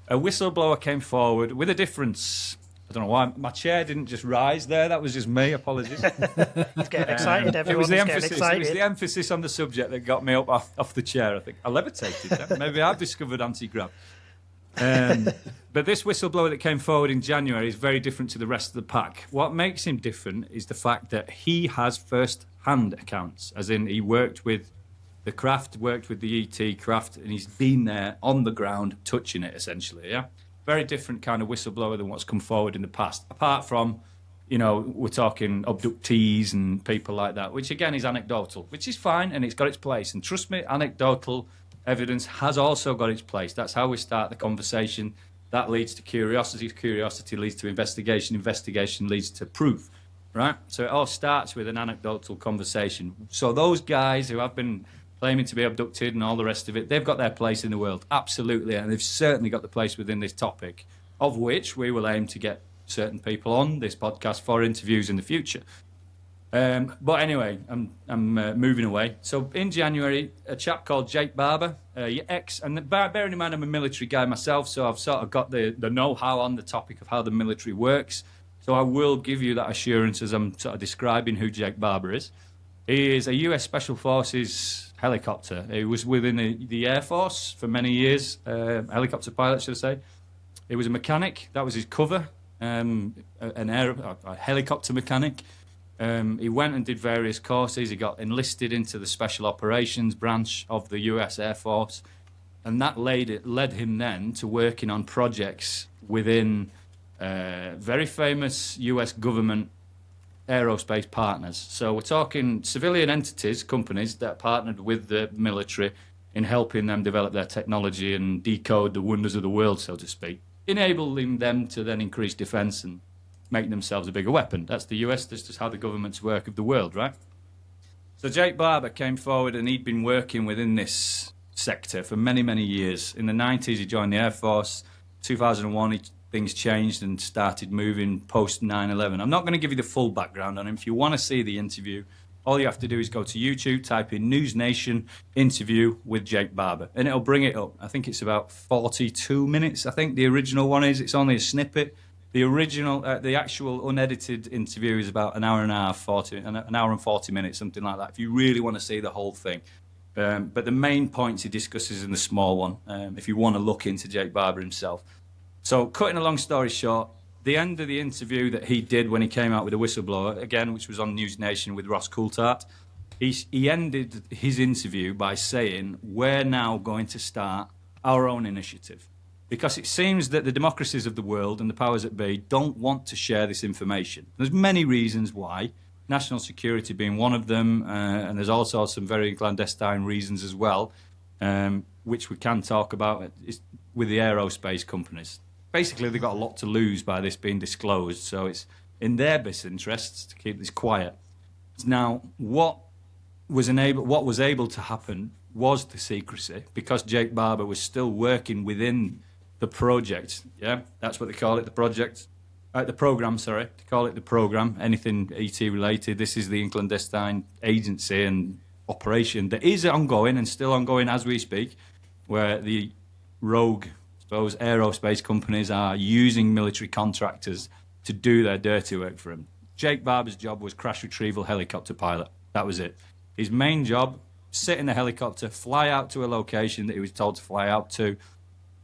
a whistleblower came forward with a difference. I don't know why my chair didn't just rise there. That was just me. Apologies. He's getting excited. Everyone's getting It was excited. the emphasis on the subject that got me up off the chair. I think I levitated then. Maybe I've discovered anti-grav. But this whistleblower that came forward in January is very different to the rest of the pack. What makes him different is the fact that he has first-hand accounts, as in he worked with the craft, worked with the ET craft, and he's been there on the ground touching it, essentially, yeah? Very different kind of whistleblower than what's come forward in the past, apart from, we're talking abductees and people like that, which, again, is anecdotal, which is fine, and it's got its place. And trust me, anecdotal evidence has also got its place. That's how we start the conversation. That leads to curiosity. Curiosity leads to investigation. Investigation leads to proof, right? So it all starts with an anecdotal conversation. So those guys who have been claiming to be abducted and all the rest of it, they've got their place in the world, absolutely, and they've certainly got the place within this topic, of which we will aim to get certain people on this podcast for interviews in the future. But anyway, I'm moving away. So in January, a chap called Jake Barber, and bearing in mind I'm a military guy myself, so I've sort of got the know-how on the topic of how the military works. So I will give you that assurance as I'm sort of describing who Jake Barber is. He is a US Special Forces helicopter. He was within the Air Force for many years, helicopter pilot, should I say. He was a mechanic. That was his cover, a helicopter mechanic. He went and did various courses. He got enlisted into the Special Operations branch of the US Air Force. And that led him then to working on projects within very famous US government aerospace partners. So we're talking civilian entities, companies that partnered with the military in helping them develop their technology and decode the wonders of the world, so to speak, enabling them to then increase defense and make themselves a bigger weapon. That's the US, that's just how the governments work of the world, right? So Jake Barber came forward and he'd been working within this sector for many, many years. In the 90s, he joined the Air Force. 2001, things changed and started moving post 9/11. I'm not going to give you the full background on him. If you want to see the interview, all you have to do is go to YouTube, type in News Nation interview with Jake Barber, and it'll bring it up. I think it's about 42 minutes. I think the original one is. It's only a snippet. The original, the actual unedited interview is about an hour and a half, an hour and 40 minutes, something like that, if you really want to see the whole thing. But the main points he discusses in the small one, if you want to look into Jake Barber himself. So cutting a long story short, the end of the interview that he did when he came out with a whistleblower, again, which was on News Nation with Ross Coulthart, he ended his interview by saying, we're now going to start our own initiative. Because it seems that the democracies of the world and the powers that be don't want to share this information. There's many reasons why, national security being one of them, and there's also some very clandestine reasons as well, which we can talk about with the aerospace companies. Basically, they've got a lot to lose by this being disclosed, so it's in their best interests to keep this quiet. Now, what was able to happen was the secrecy, because Jake Barber was still working within the project. Yeah, that's what they call it, the project. The program, sorry, to call it the program, anything ET related. This is the clandestine agency and operation that is ongoing and still ongoing as we speak, where the rogue, I suppose, aerospace companies are using military contractors to do their dirty work for them. Jake Barber's job was crash retrieval helicopter pilot. That was it. His main job, sit in the helicopter, fly out to a location that he was told to fly out to,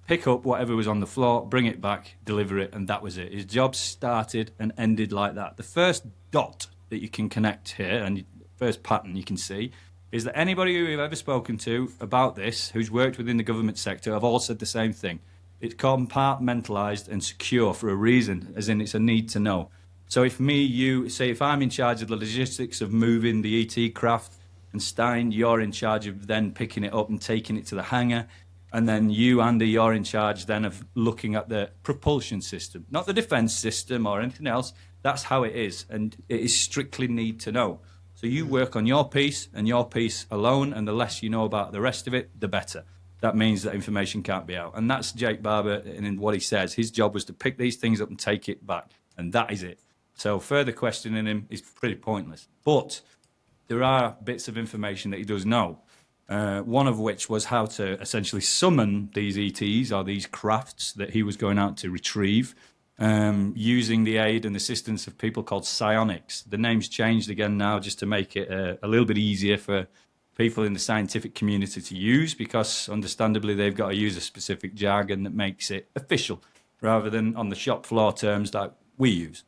pick up whatever was on the floor, bring it back, deliver it, and that was it. His job started and ended like that. The first dot that you can connect here, and the first pattern you can see, is that anybody who you've ever spoken to about this, who's worked within the government sector, have all said the same thing. It's compartmentalised and secure for a reason, as in it's a need to know. So if if I'm in charge of the logistics of moving the ET craft, and Stein, you're in charge of then picking it up and taking it to the hangar, and then you, Andy, you're in charge then of looking at the propulsion system, not the defence system or anything else. That's how it is, and it is strictly need to know. So you work on your piece and your piece alone, and the less you know about the rest of it, the better. That means that information can't be out. And that's Jake Barber, and in what he says, his job was to pick these things up and take it back, and that is it. So further questioning him is pretty pointless. But there are bits of information that he does know. One of which was how to essentially summon these ETs or these crafts that he was going out to retrieve, using the aid and assistance of people called Psionics. The name's changed again now just to make it a little bit easier for people in the scientific community to use, because understandably they've got to use a specific jargon that makes it official rather than on the shop floor terms that we use.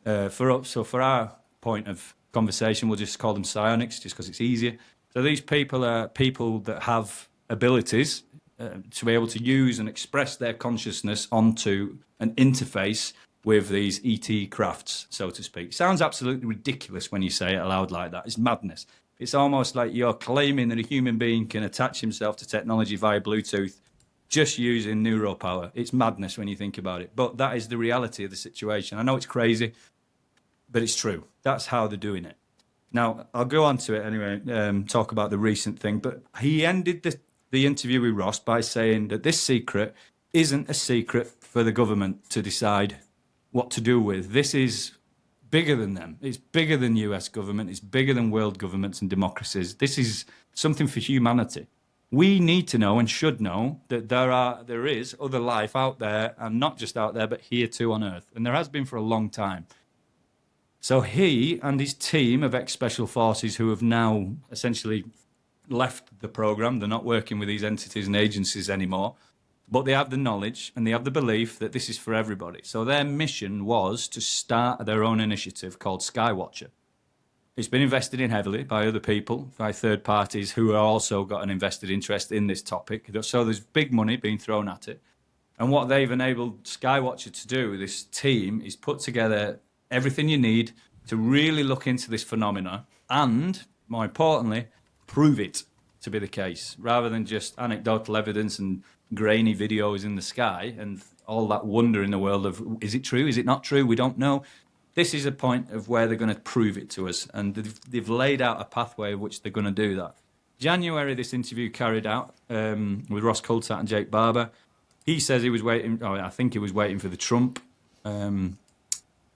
For our point of conversation, we'll just call them Psionics just because it's easier. So these people are people that have abilities to be able to use and express their consciousness onto an interface with these ET crafts, so to speak. Sounds absolutely ridiculous when you say it aloud like that. It's madness. It's almost like you're claiming that a human being can attach himself to technology via Bluetooth just using neural power. It's madness when you think about it. But that is the reality of the situation. I know it's crazy, but it's true. That's how they're doing it. Now, I'll go on to it anyway, talk about the recent thing, but he ended the interview with Ross by saying that this secret isn't a secret for the government to decide what to do with. This is bigger than them. It's bigger than US government. It's bigger than world governments and democracies. This is something for humanity. We need to know and should know that there is other life out there, and not just out there, but here too on Earth. And there has been for a long time. So he and his team of ex-special forces who have now essentially left the program, they're not working with these entities and agencies anymore, but they have the knowledge and they have the belief that this is for everybody. So their mission was to start their own initiative called Skywatcher. It's been invested in heavily by other people, by third parties who have also got an invested interest in this topic. So there's big money being thrown at it. And what they've enabled Skywatcher to do, this team, is put together everything you need to really look into this phenomena and, more importantly, prove it to be the case, rather than just anecdotal evidence and grainy videos in the sky and all that wonder in the world of, is it true, is it not true, we don't know. This is a point of where they're going to prove it to us, and they've laid out a pathway of which they're going to do that. January, this interview carried out with Ross Coulthart and Jake Barber. He says he was waiting, I think he was waiting for the Trump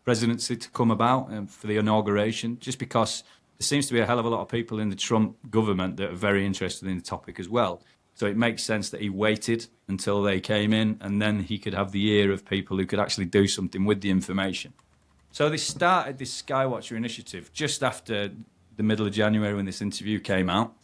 presidency to come about for the inauguration, just because there seems to be a hell of a lot of people in the Trump government that are very interested in the topic as well. So it makes sense that he waited until they came in, and then he could have the ear of people who could actually do something with the information. So they started this Skywatcher initiative just after the middle of January when this interview came out.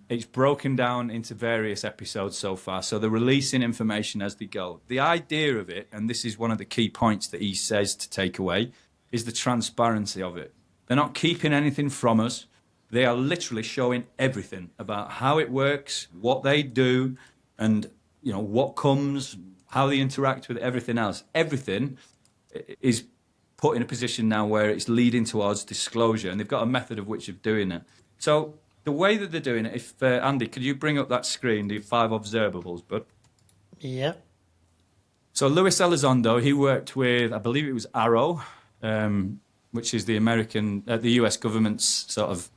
It's broken down into various episodes so far. So they're releasing information as they go. The idea of it, and this is one of the key points that he says to take away, is the transparency of it. They're not keeping anything from us. They are literally showing everything about how it works, what they do, and what comes, how they interact with everything else. Everything is put in a position now where it's leading towards disclosure, and they've got a method of which of doing it. So the way that they're doing it, if Andy, could you bring up that screen, the 5 observables, bud? Yeah. So Luis Elizondo, he worked with, I believe it was Arrow, which is the US government's sort of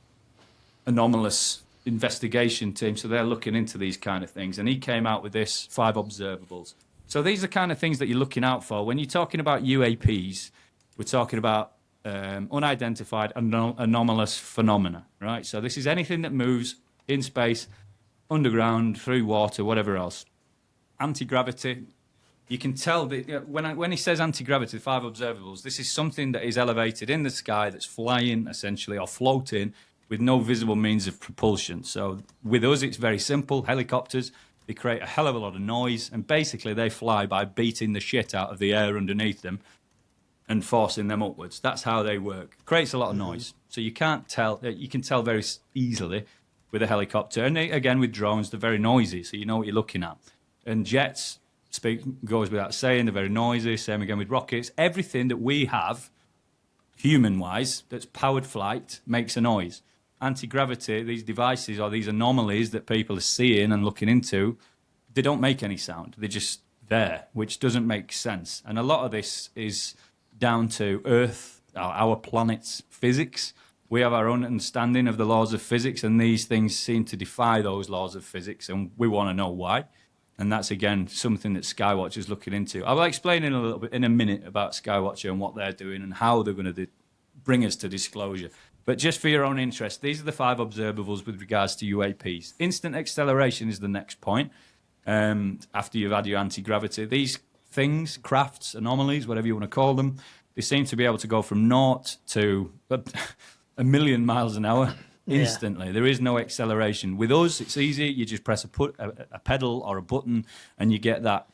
anomalous investigation team. So they're looking into these kind of things, and he came out with this 5 observables. So these are kind of things that you're looking out for when you're talking about UAPs. We're talking about unidentified anomalous phenomena, right? So this is anything that moves in space, underground, through water, whatever else. Anti-gravity, you can tell that when he says anti-gravity, 5 observables, this is something that is elevated in the sky that's flying essentially or floating with no visible means of propulsion. So with us, it's very simple. Helicopters, they create a hell of a lot of noise, and basically they fly by beating the shit out of the air underneath them and forcing them upwards. That's how they work. It creates a lot of noise. So you can't tell, you can tell very easily with a helicopter. And again, with drones, they're very noisy, so you know what you're looking at. And jets, goes without saying, they're very noisy. Same again with rockets. Everything that we have, human-wise, that's powered flight, makes a noise. Anti-gravity, these devices or these anomalies that people are seeing and looking into, they don't make any sound. They're just there, which doesn't make sense. And a lot of this is down to Earth, our planet's physics. We have our own understanding of the laws of physics, and these things seem to defy those laws of physics, and we want to know why. And that's, again, something that Skywatcher is looking into. I will explain in a little bit, in a minute, about Skywatcher and what they're doing and how they're going to bring us to disclosure. But just for your own interest, these are the 5 observables with regards to UAPs. Instant acceleration is the next point. After you've had your anti-gravity, these things, crafts, anomalies, whatever you want to call them, they seem to be able to go from 0 to 1,000,000 miles an hour instantly. Yeah. There is no acceleration. With us, it's easy. You just press a pedal or a button and you get that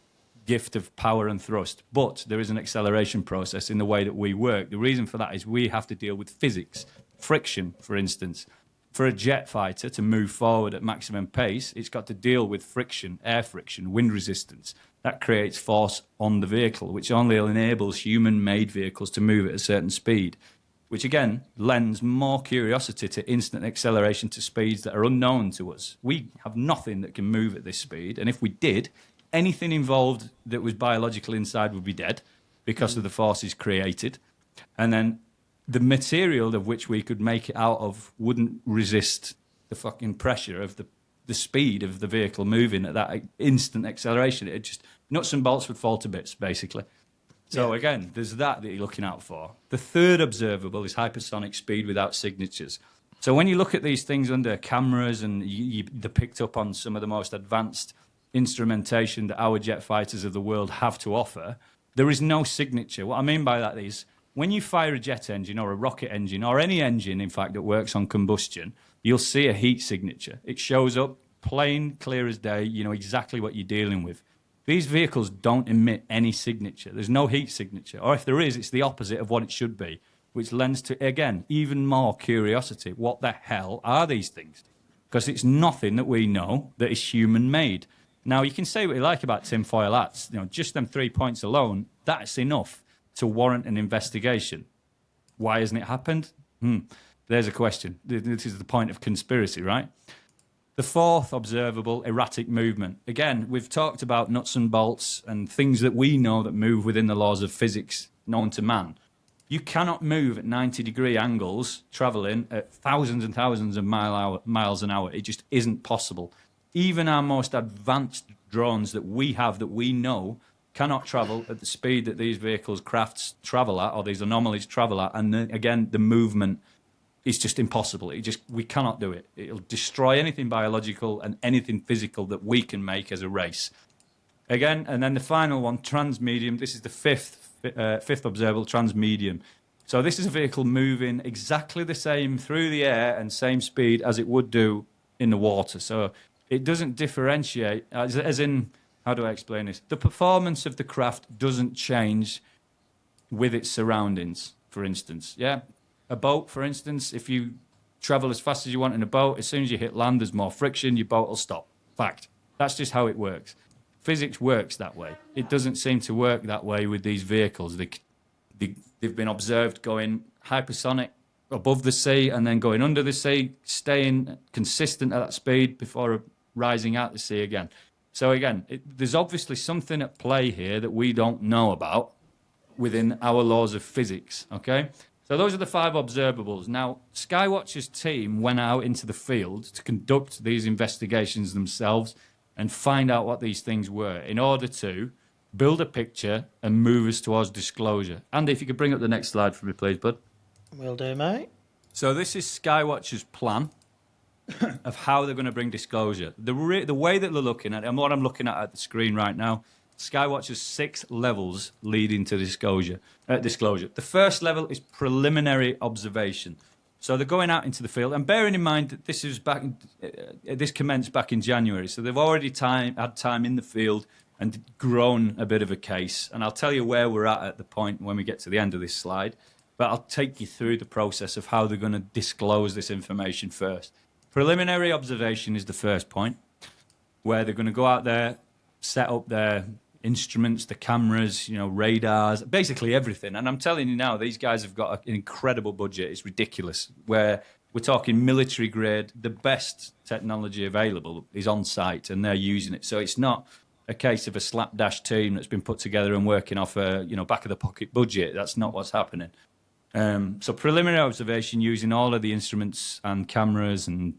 gift of power and thrust. But there is an acceleration process in the way that we work. The reason for that is we have to deal with physics. Friction, for instance. For a jet fighter to move forward at maximum pace, it's got to deal with friction, air friction, wind resistance. That creates force on the vehicle, which only enables human-made vehicles to move at a certain speed, which again lends more curiosity to instant acceleration to speeds that are unknown to us. We have nothing that can move at this speed, and if we did, anything involved that was biological inside would be dead because of the forces created. And then the material of which we could make it out of wouldn't resist the fucking pressure of the speed of the vehicle moving at that instant acceleration. It just, nuts and bolts would fall to bits, basically. So again, there's that you're looking out for. The third observable is hypersonic speed without signatures. So when you look at these things under cameras and they're picked up on some of the most advanced instrumentation that our jet fighters of the world have to offer, there is no signature. What I mean by that is when you fire a jet engine or a rocket engine or any engine, in fact, that works on combustion, you'll see a heat signature. It shows up plain, clear as day. You know exactly what you're dealing with. These vehicles don't emit any signature. There's no heat signature. Or if there is, it's the opposite of what it should be, which lends to, again, even more curiosity. What the hell are these things? Because it's nothing that we know that is human-made. Now, you can say what you like about tinfoil hats. You know, just them 3 points alone, that's enough to warrant an investigation. Why hasn't it happened? There's a question. This is the point of conspiracy, right? The fourth observable erratic movement. Again, we've talked about nuts and bolts and things that we know that move within the laws of physics known to man. You cannot move at 90-degree angles, traveling at thousands and thousands of miles an hour. It just isn't possible. Even our most advanced drones that we have, that we know, cannot travel at the speed that these vehicles, crafts travel at, or these anomalies travel at. And then, again, the movement is just impossible. We cannot do it. It'll destroy anything biological and anything physical that we can make as a race. Again, and then the final one, transmedium. This is the fifth observable, transmedium. So this is a vehicle moving exactly the same through the air and same speed as it would do in the water. So it doesn't differentiate, as in, how do I explain this? The performance of the craft doesn't change with its surroundings, for instance. Yeah, a boat, for instance, if you travel as fast as you want in a boat, as soon as you hit land, there's more friction, your boat will stop. Fact. That's just how it works. Physics works that way. It doesn't seem to work that way with these vehicles. They've been observed going hypersonic above the sea and then going under the sea, staying consistent at that speed before rising out the sea again. So again, there's obviously something at play here that we don't know about within our laws of physics, okay? So those are the 5 observables. Now, Skywatcher's team went out into the field to conduct these investigations themselves and find out what these things were in order to build a picture and move us towards disclosure. Andy, if you could bring up the next slide for me, please, bud. Will do, mate. So this is Skywatcher's plan of how they're going to bring disclosure. The way that they're looking at it, and what I'm looking at the screen right now, Skywatcher's 6 levels leading to disclosure. The first level is preliminary observation. So they're going out into the field, and bearing in mind that this commenced back in January, so they've already had time in the field and grown a bit of a case. And I'll tell you where we're at the point when we get to the end of this slide, but I'll take you through the process of how they're going to disclose this information first. Preliminary observation is the first point, where they're going to go out there, set up their instruments, the cameras, radars, basically everything. And I'm telling you now, these guys have got an incredible budget. It's ridiculous. Where we're talking military grade, the best technology available is on site and they're using it. So it's not a case of a slapdash team that's been put together and working off a back of the pocket budget. That's not what's happening. So preliminary observation using all of the instruments and cameras and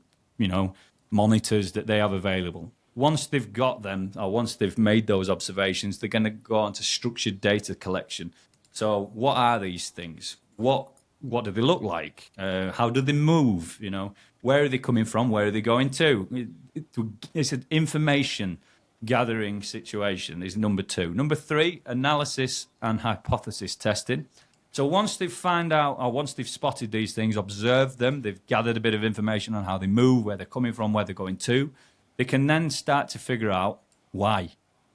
monitors that they have available. Once they've got them, or once they've made those observations, they're going to go on to structured data collection. So what are these things? What do they look like? How do they move? Where are they coming from? Where are they going to? It's an information gathering situation is number 2. Number 3, analysis and hypothesis testing. So once they've found out, or once they've spotted these things, observed them, they've gathered a bit of information on how they move, where they're coming from, where they're going to, they can then start to figure out why.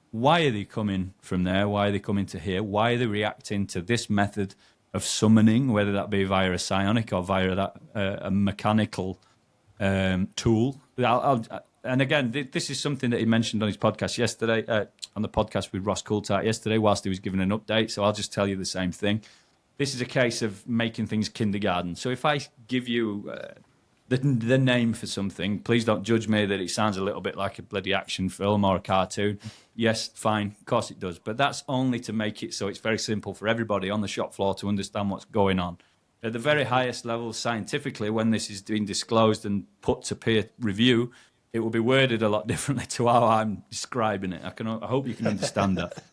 Why are they coming from there? Why are they coming to here? Why are they reacting to this method of summoning, whether that be via a psionic or via a mechanical tool? And again, this is something that he mentioned on his podcast yesterday, on the podcast with Ross Coulthart yesterday, whilst he was giving an update. So I'll just tell you the same thing. This is a case of making things kindergarten. So if I give you the name for something, please don't judge me that it sounds a little bit like a bloody action film or a cartoon. Yes, fine, of course it does. But that's only to make it so it's very simple for everybody on the shop floor to understand what's going on. At the very highest level, scientifically, when this is being disclosed and put to peer review, it will be worded a lot differently to how I'm describing it. I hope you can understand that.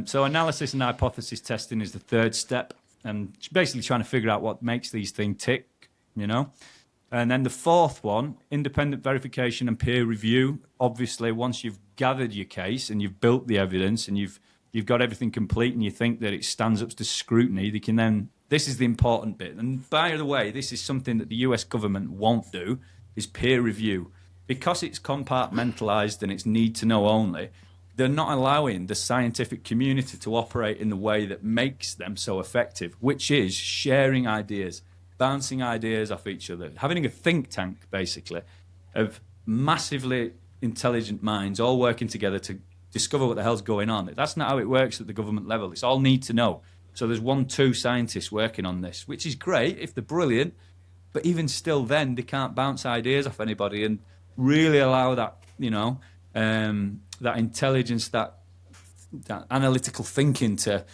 So analysis and hypothesis testing is the 3rd step, and basically trying to figure out what makes these things tick, And then the 4th one, independent verification and peer review. Obviously, once you've gathered your case and you've built the evidence and you've you've got everything complete and you think that it stands up to scrutiny, they can then, this is the important bit. And by the way, this is something that the US government won't do, is peer review. Because it's compartmentalized and it's need to know only, they're not allowing the scientific community to operate in the way that makes them so effective, which is sharing ideas, bouncing ideas off each other, having a think tank, basically, of massively intelligent minds all working together to discover what the hell's going on. That's not how it works at the government level. It's all need to know. So there's 1-2 scientists working on this, which is great if they're brilliant, but even still then, they can't bounce ideas off anybody and really allow that, that intelligence, that analytical thinking to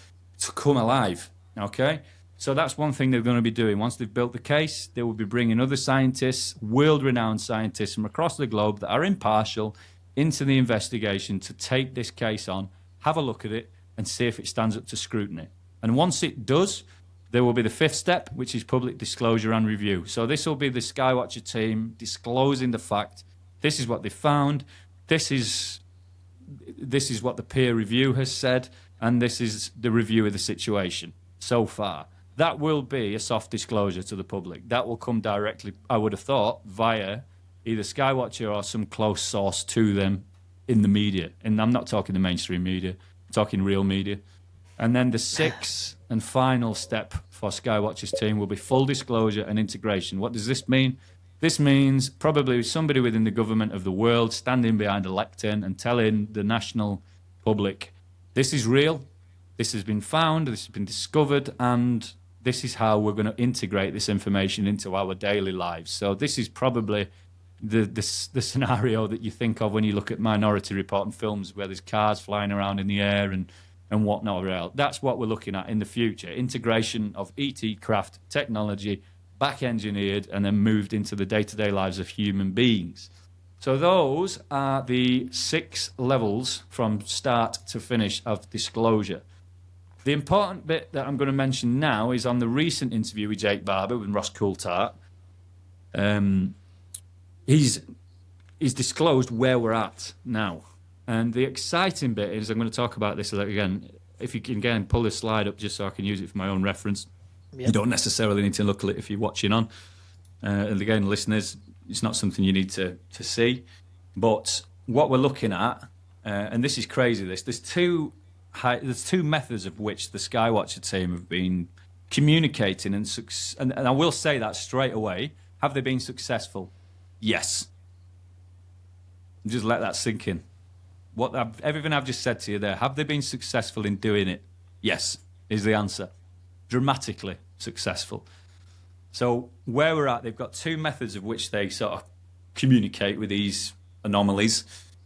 come alive, okay? So that's one thing they're going to be doing. Once they've built the case, they will be bringing other scientists, world-renowned scientists from across the globe that are impartial into the investigation to take this case on, have a look at it, and see if it stands up to scrutiny. And once it does, there will be the 5th step, which is public disclosure and review. So this will be the Skywatcher team disclosing the fact, this is what they found, this is what the peer review has said, and this is the review of the situation so far. That will be a soft disclosure to the public. That will come directly, I would have thought, via either Skywatcher or some close source to them in the media. And I'm not talking the mainstream media, I'm talking real media. And then the 6th and final step for Skywatcher's team will be full disclosure and integration. What does this mean? This means probably somebody within the government of the world standing behind a lectern and telling the national public, this is real, this has been found, this has been discovered, and this is how we're going to integrate this information into our daily lives. So this is probably the scenario that you think of when you look at Minority Report and films where there's cars flying around in the air and whatnot. That's what we're looking at in the future. Integration of ET craft technology, back engineered, and then moved into the day-to-day lives of human beings. So those are the 6 levels from start to finish of disclosure. The important bit that I'm going to mention now is on the recent interview with Jake Barber with Ross Coulthart. He's disclosed where we're at now. And the exciting bit is, I'm going to talk about this again, if you can again pull this slide up just so I can use it for my own reference. Yep. You don't necessarily need to look at it if you're watching on. And again, listeners, it's not something you need to see. But what we're looking at, and this is crazy, there's two methods of which the Skywatcher team have been communicating, and I will say that straight away. Have they been successful? Yes. Just let that sink in. Everything I've just said to you there, have they been successful in doing it? Yes, is the answer. Dramatically successful. So where we're at, they've got 2 methods of which they sort of communicate with these anomalies.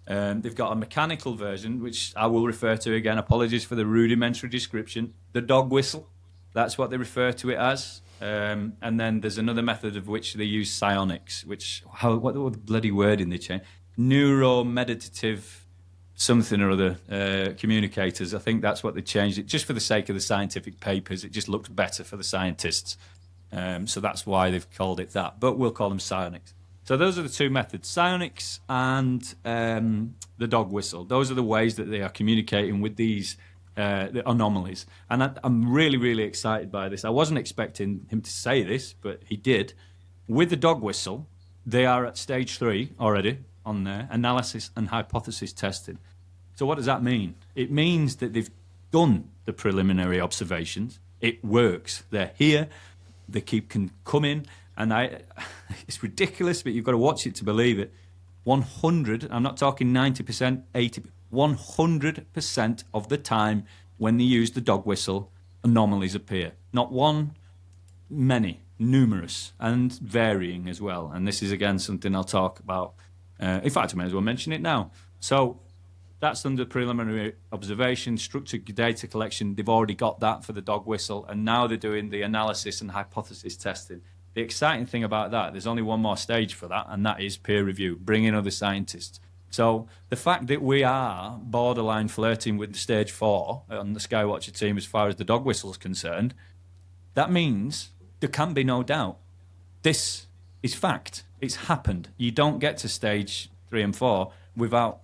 They've got a mechanical version, which I will refer to again, apologies for the rudimentary description, the dog whistle. That's what they refer to it as. And then there's another method of which they use psionics, what the bloody wording they change? Neuromeditative something or other communicators. I think that's what they changed it, just for the sake of the scientific papers. It just looked better for the scientists. So that's why they've called it that. But we'll call them psionics. So those are the 2 methods, psionics and the dog whistle. Those are the ways that they are communicating with these the anomalies. And I'm really, really excited by this. I wasn't expecting him to say this, but he did. With the dog whistle, they are at stage 3 already on their analysis and hypothesis testing. So what does that mean? It means that they've done the preliminary observations. It works. They're here. They can come in. And it's ridiculous, but you've got to watch it to believe it. 100, I'm not talking 90%, 80%, 100% of the time when they use the dog whistle, anomalies appear. Not one, many, numerous, and varying as well. And this is, again, something I'll talk about. In fact, I may as well mention it now. So that's under preliminary observation, structured data collection. They've already got that for the dog whistle, and now they're doing the analysis and hypothesis testing. The exciting thing about that, there's only one more stage for that, and that is peer review, bring in other scientists. So the fact that we are borderline flirting with stage 4 on the Skywatcher team as far as the dog whistle is concerned, that means there can be no doubt. This is fact. It's happened. You don't get to stage 3 and 4 without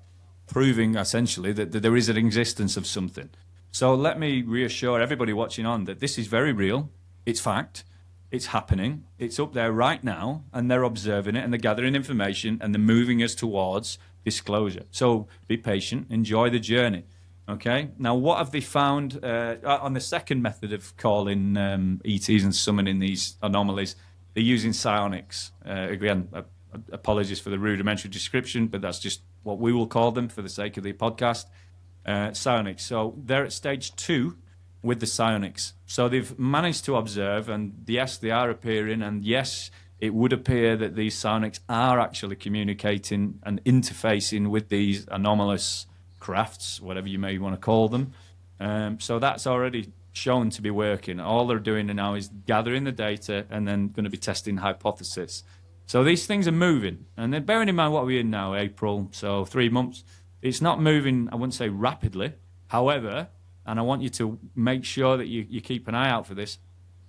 proving, essentially, that there is an existence of something. So let me reassure everybody watching on that this is very real. It's fact. It's happening. It's up there right now, and they're observing it, and they're gathering information, and they're moving us towards disclosure. So be patient. Enjoy the journey. Okay? Now, what have they found on the second method of calling ETs and summoning these anomalies? They're using psionics. Again, apologies for the rudimentary description, but that's just what we will call them for the sake of the podcast. Psionics. So they're at stage 2 with the psionics. So they've managed to observe, and yes, they are appearing, and yes, it would appear that these psionics are actually communicating and interfacing with these anomalous crafts, whatever you may want to call them. So that's already shown to be working. All they're doing now is gathering the data and then going to be testing hypothesis. So these things are moving, and then bearing in mind what we're in now, April, so 3 months. It's not moving, I wouldn't say rapidly. However, and I want you to make sure that you keep an eye out for this,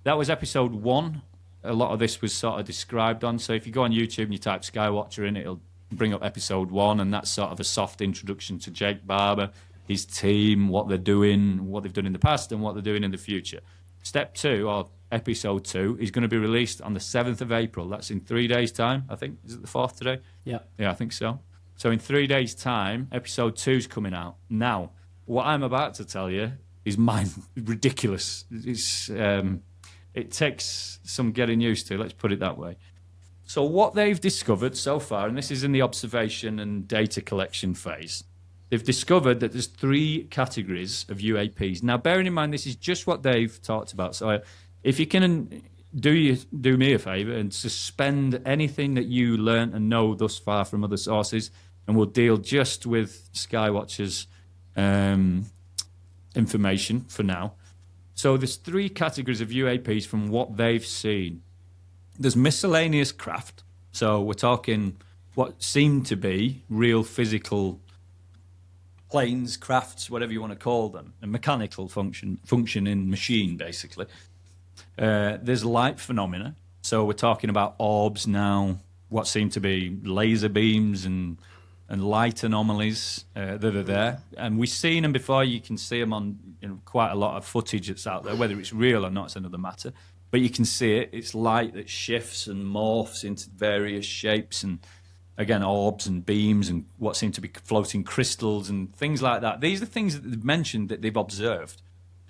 that was episode 1. A lot of this was sort of described on. So if you go on YouTube and you type Skywatcher in, it'll bring up episode 1, and that's sort of a soft introduction to Jake Barber, his team, what they're doing, what they've done in the past, and what they're doing in the future. Step 2, or episode 2, is going to be released on the 7th of April. That's in 3 days' time, I think. Is it the 4th today? Yeah. Yeah, I think so. So in 3 days' time, episode 2 is coming out. Now, what I'm about to tell you is ridiculous. It takes some getting used to, let's put it that way. So what they've discovered so far, and this is in the observation and data collection phase, they've discovered that there's 3 categories of UAPs. Now, bearing in mind, this is just what they've talked about. So if you can do me a favour and suspend anything that you learnt and know thus far from other sources, and we'll deal just with Skywatcher's information for now. So there's 3 categories of UAPs from what they've seen. There's miscellaneous craft. So we're talking what seem to be real physical planes, crafts, whatever you want to call them, a mechanical functioning machine, basically. There's light phenomena. So we're talking about orbs now, what seem to be laser beams and light anomalies that are there. And we've seen them before. You can see them on quite a lot of footage that's out there. Whether it's real or not is another matter. But you can see it. It's light that shifts and morphs into various shapes, and, again, orbs and beams and what seem to be floating crystals and things like that. These are things that they've mentioned that they've observed.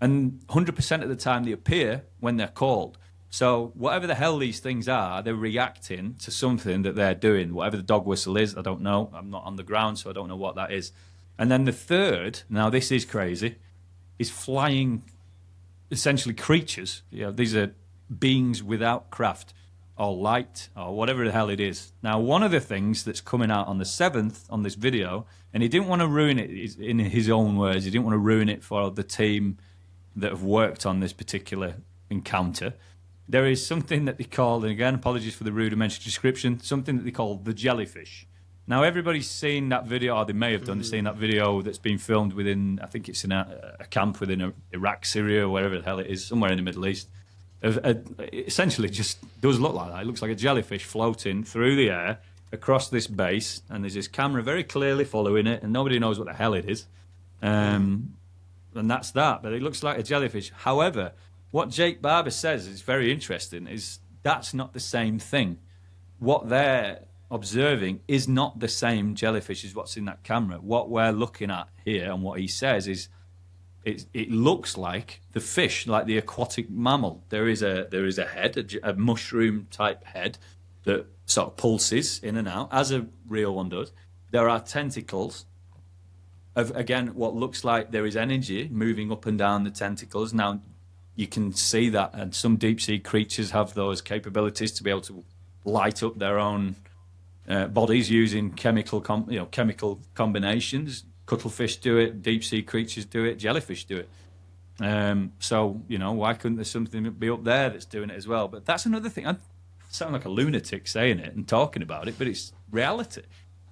And 100% of the time they appear when they're called. So whatever the hell these things are, they're reacting to something that they're doing. Whatever the dog whistle is, I don't know. I'm not on the ground, so I don't know what that is. And then the third, now this is crazy, is flying, essentially creatures. These are beings without craft or light or whatever the hell it is. Now, one of the things that's coming out on the 7th on this video, and he didn't want to ruin it in his own words, he didn't want to ruin it for the team that have worked on this particular encounter. There is something that they call, and again, apologies for the rudimentary description, something that they call the jellyfish. Now, everybody's seen that video, or they may have done, seen that video that's been filmed within, I think it's in a camp within Iraq, Syria, or wherever the hell it is, somewhere in the Middle East. Essentially just does look like that. It looks like a jellyfish floating through the air across this base, and there's this camera very clearly following it, and nobody knows what the hell it is. And that's that, but it looks like a jellyfish. However, what Jake Barber says is very interesting, is that's not the same thing. What they're observing is not the same jellyfish as what's in that camera. What we're looking at here, and what he says, is it looks like the fish, like the aquatic mammal. There is a head, a mushroom-type head that sort of pulses in and out, as a real one does. There are tentacles of, again, what looks like there is energy moving up and down the tentacles. Now, you can see that, and some deep-sea creatures have those capabilities to be able to light up their own bodies using chemical combinations. Cuttlefish do it, deep-sea creatures do it, jellyfish do it. So, why couldn't there something be up there that's doing it as well? But that's another thing. I sound like a lunatic saying it and talking about it, but it's reality.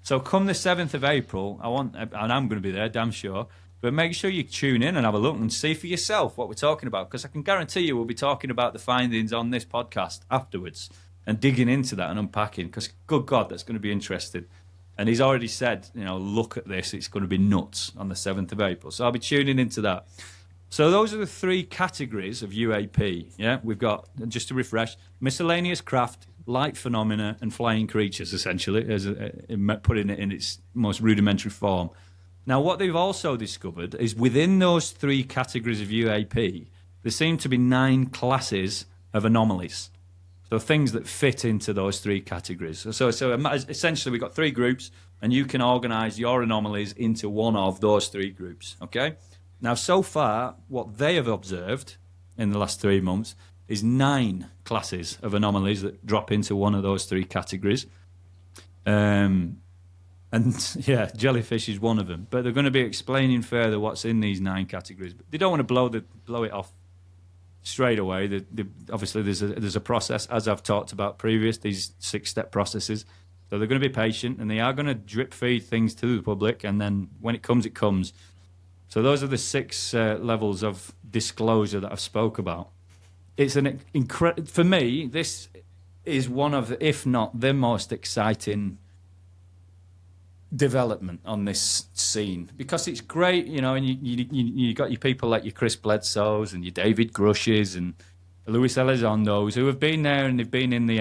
So come the 7th of April, and I'm going to be there, damn sure, but make sure you tune in and have a look and see for yourself what we're talking about, because I can guarantee you we'll be talking about the findings on this podcast afterwards and digging into that and unpacking, because, good God, that's going to be interesting. And he's already said, look at this, it's going to be nuts on the 7th of April. So I'll be tuning into that. So those are the three categories of UAP. Yeah, we've got, just to refresh, miscellaneous craft, light phenomena, and flying creatures, essentially, as putting it in its most rudimentary form. Now, what they've also discovered is within those three categories of UAP, there seem to be 9 classes of anomalies. So things that fit into those three categories. So essentially, we've got 3 groups, and you can organise your anomalies into one of those 3 groups. Okay. Now, so far, what they have observed in the last 3 months is 9 classes of anomalies that drop into one of those 3 categories. And yeah, jellyfish is one of them. But they're going to be explaining further what's in these 9 categories. But they don't want to blow it off straight away. Obviously, there's a process, as I've talked about previous, these 6-step processes. So they're going to be patient, and they are going to drip feed things to the public, and then when it comes, it comes. So those are the 6 levels of disclosure that I've spoke about. It's an for me, this is one of, if not the most exciting development on this scene, because it's great, and you got your people like your Chris Bledsoes and your David Grushes and Luis Elizondos who have been there and they've been in the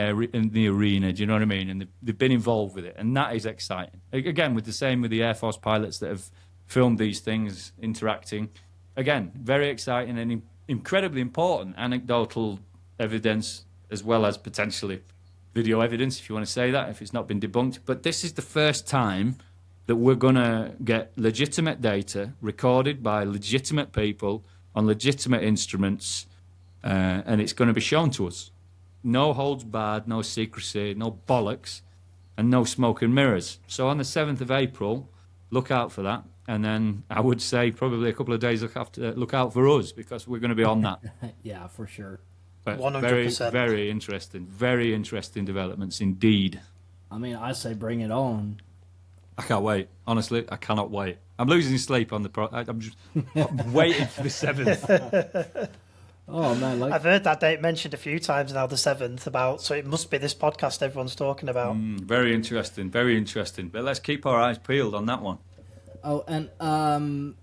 arena, do you know what I mean? And they've been involved with it, and that is exciting. Again, with the Air Force pilots that have filmed these things interacting. Again, very exciting and incredibly important anecdotal evidence, as well as potentially video evidence, if you want to say that, if it's not been debunked. But this is the first time that we're going to get legitimate data recorded by legitimate people on legitimate instruments, and it's going to be shown to us. No holds barred, no secrecy, no bollocks, and no smoke and mirrors. So on the 7th of April, look out for that. And then I would say probably a couple of days look out for us, because we're going to be on that. Yeah, for sure. But 100%. Very interesting developments indeed. I mean, I say bring it on. I can't wait. Honestly, I cannot wait. I'm losing sleep on I'm just waiting for the 7th. Oh man, I've heard that date mentioned a few times now, the 7th, so it must be this podcast everyone's talking about. Very interesting. But let's keep our eyes peeled on that one. Oh, and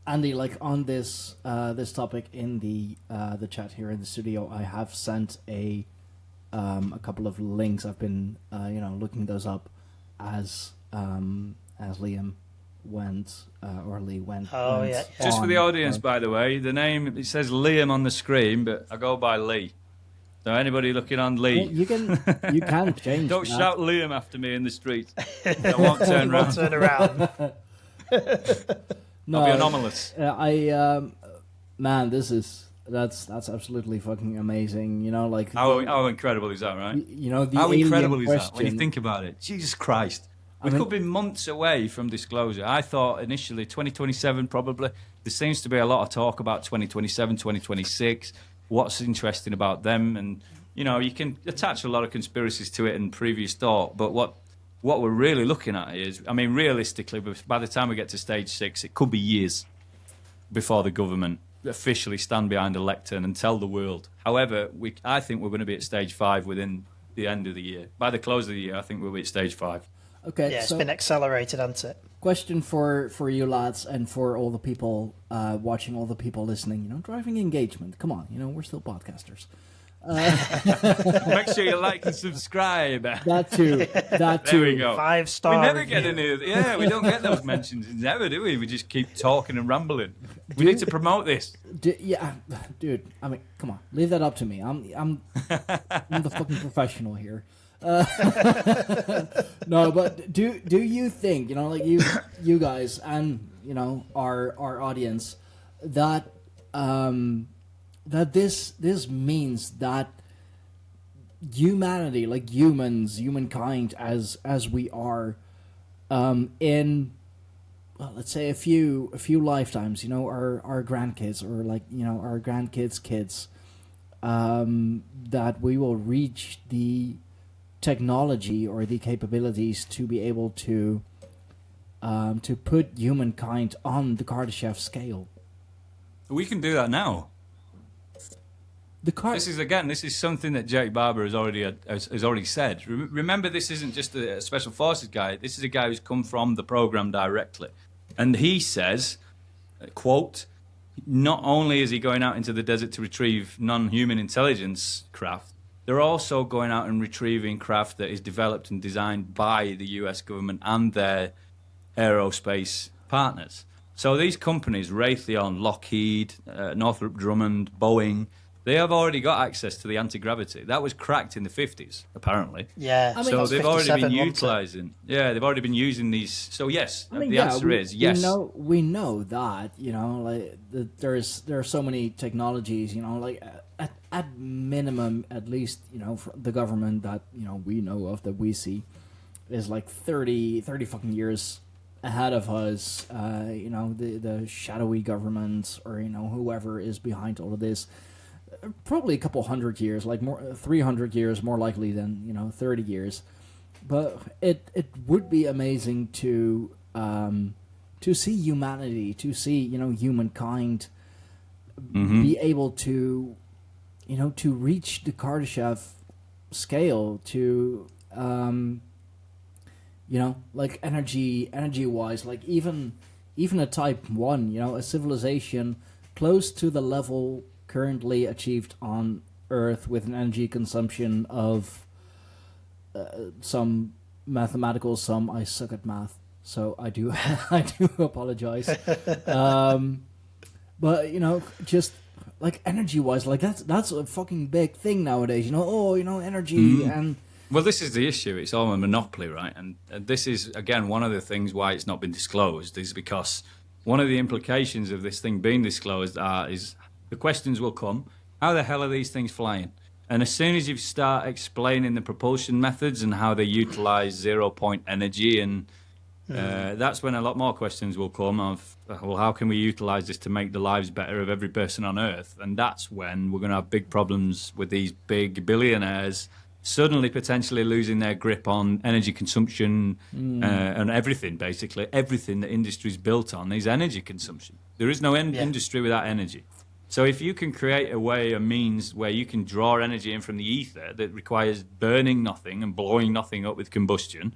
Andy, like on this topic in the chat here in the studio, I have sent a couple of links. I've been looking those up as Liam went or Lee went. Oh went yeah. Just for the on. audience, by the way, the name, it says Liam on the screen, but I go by Lee. So anybody looking on Lee, You can change. don't that. shout Liam after me in the street. I won't turn Won't around. turn around. No, I'll be anomalous. Man, that's absolutely fucking amazing. Like How incredible is that, right? the How alien incredible is question. that when you think about it? Jesus Christ. We could be months away from disclosure. I thought initially 2027 probably. There seems to be a lot of talk about 2027, 2026. What's interesting about them? And, you can attach a lot of conspiracies to it and previous thought. But what we're really looking at is, realistically, by the time we get to stage 6, it could be years before the government officially stand behind a lectern and tell the world. However, I think we're going to be at stage 5 within the end of the year. By the close of the year, I think we'll be at stage 5. Okay, Yeah, it's so been accelerated, hasn't it? question for you lads and for all the people watching, all the people listening. Driving engagement. Come on, we're still podcasters. Make sure you like and subscribe. That too. There we go. 5-star. We never review. get any of yeah, we don't get those mentions never, do we? We just keep talking and rambling. We need to promote this. Yeah, dude. Come on, leave that up to me. I'm the fucking professional here. No, but do you think like you guys and our audience that that this means that humanity, like humankind as we are, in let's say a few lifetimes, our grandkids or our grandkids' kids, that we will reach the technology or the capabilities to be able to put humankind on the Kardashev scale. We can do that now. This is something that Jake Barber has already said. Remember, this isn't just a special forces guy. This is a guy who's come from the program directly, and he says, quote, not only is he going out into the desert to retrieve non-human intelligence craft, they're also going out and retrieving craft that is developed and designed by the US government and their aerospace partners. So these companies, Raytheon, Lockheed, Northrop Grumman, Boeing, they have already got access to the anti-gravity. That was cracked in the 50s, apparently. Yeah. I mean, So they've already been 57, wasn't it? utilising. Yeah, they've already been using these. So yes, I mean, the yeah, answer is yes. We know that, like there are so many technologies, like at minimum, at least, for the government that we know of, that we see, is like 30 fucking years ahead of us. The shadowy government, or whoever is behind all of this, probably a couple hundred years, like more 300 years more likely than 30 years. But it would be amazing to see humanity, to see humankind be able to to reach the Kardashev scale, to like energy wise, like even a type 1, a civilization close to the level currently achieved on Earth, with an energy consumption of some mathematical sum. I suck at math, so I do I do apologize. But just like energy wise, like that's a fucking big thing nowadays. Energy and. Well, this is the issue. It's all a monopoly, right? And this is, again, one of the things why it's not been disclosed, is because one of the implications of this thing being disclosed is the questions will come, how the hell are these things flying? And as soon as you start explaining the propulsion methods and how they utilize 0-point energy, and that's when a lot more questions will come of, well, how can we utilize this to make the lives better of every person on Earth? And that's when we're going to have big problems with these big billionaires suddenly potentially losing their grip on energy consumption and everything, basically. Everything that industry is built on is energy consumption. There is no industry without energy. So if you can create a means where you can draw energy in from the ether that requires burning nothing and blowing nothing up with combustion,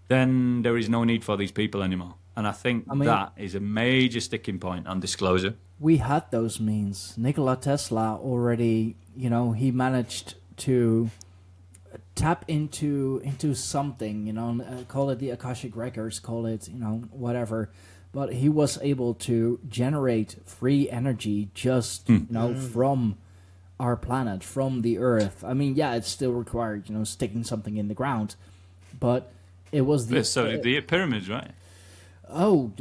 then there is no need for these people anymore. And I think that is a major sticking point on disclosure. We had those means. Nikola Tesla already, he managed to tap into something, call it the Akashic Records, call it, whatever. But he was able to generate free energy just, from our planet, from the Earth. I mean, yeah, it still required, sticking something in the ground. But it was the... So did the pyramids, right? Oh,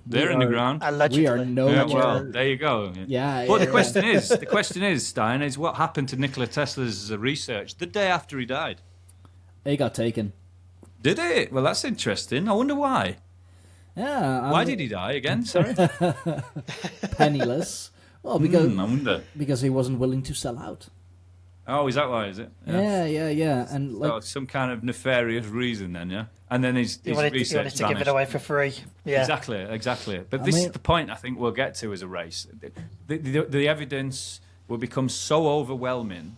they're in the ground. Allegedly. We are no Yeah, more... well, there you go. Yeah. But the question is, Stein, is what happened to Nikola Tesla's research the day after he died? It got taken. Did it? Well, that's interesting. I wonder why. Yeah. Why did he die again? Sorry. Penniless. Well, I wonder. because he wasn't willing to sell out. Oh, is that why? Is it? Yeah. And So some kind of nefarious reason, then, yeah. And then his He wanted research to give it vanished. away for free. Yeah. Exactly. But this is the point I think we'll get to as a race. The evidence will become so overwhelming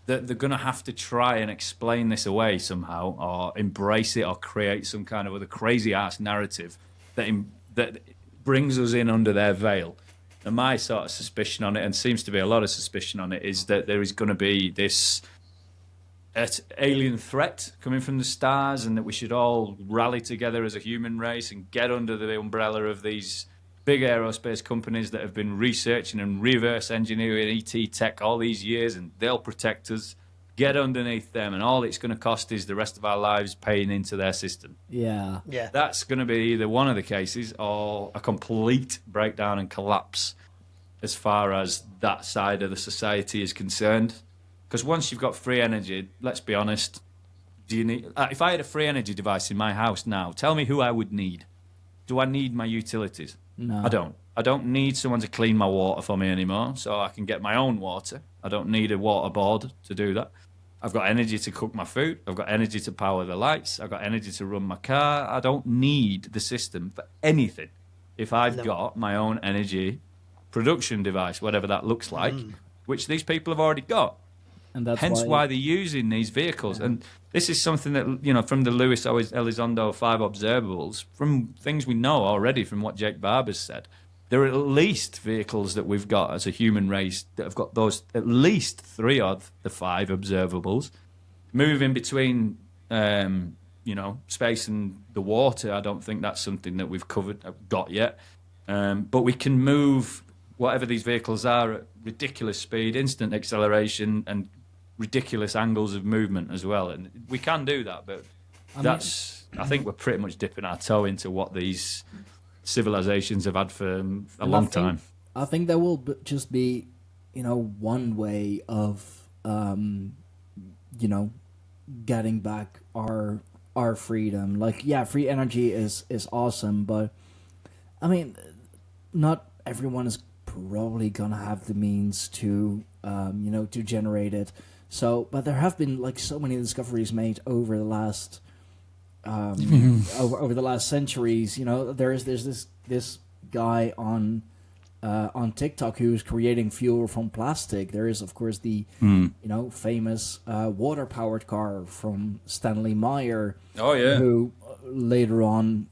that they're going to have to try and explain this away somehow, or embrace it, or create some kind of other crazy-ass narrative that brings us in under their veil. And my sort of suspicion on it, and seems to be a lot of suspicion on it, is that there is going to be this alien threat coming from the stars, and that we should all rally together as a human race and get under the umbrella of these big aerospace companies that have been researching and reverse engineering ET tech all these years, and they'll protect us. Get underneath them, and all it's going to cost is the rest of our lives paying into their system. Yeah. That's going to be either one of the cases or a complete breakdown and collapse as far as that side of the society is concerned. Because once you've got free energy, let's be honest, do you need? If I had a free energy device in my house now, tell me who I would need. Do I need my utilities? No. I don't. I don't need someone to clean my water for me anymore, so I can get my own water. I don't need a water board to do that. I've got energy to cook my food. I've got energy to power the lights. I've got energy to run my car. I don't need the system for anything if I've got my own energy production device, whatever that looks like, which these people have already got. And that's Hence why they're using these vehicles. And this is something that, from the Luis Elizondo 5 observables, from things we know already from what Jake Barber's said, there are at least vehicles that we've got as a human race that have got those, at least 3 of the 5 observables. Moving between, space and the water, I don't think that's something that we've got yet. But we can move whatever these vehicles are at ridiculous speed, instant acceleration, and ridiculous angles of movement as well. And we can do that, but I think we're pretty much dipping our toe into what these civilizations have had for a long time. I think there will just be, one way of, getting back our freedom. Like, yeah, free energy is awesome, but I mean, not everyone is probably gonna have the means to, to generate it. So, but there have been like so many discoveries made over the last, over the last centuries. There's this guy on TikTok who's creating fuel from plastic. There is, of course, the famous water powered car from Stanley Meyer. Oh yeah, who later on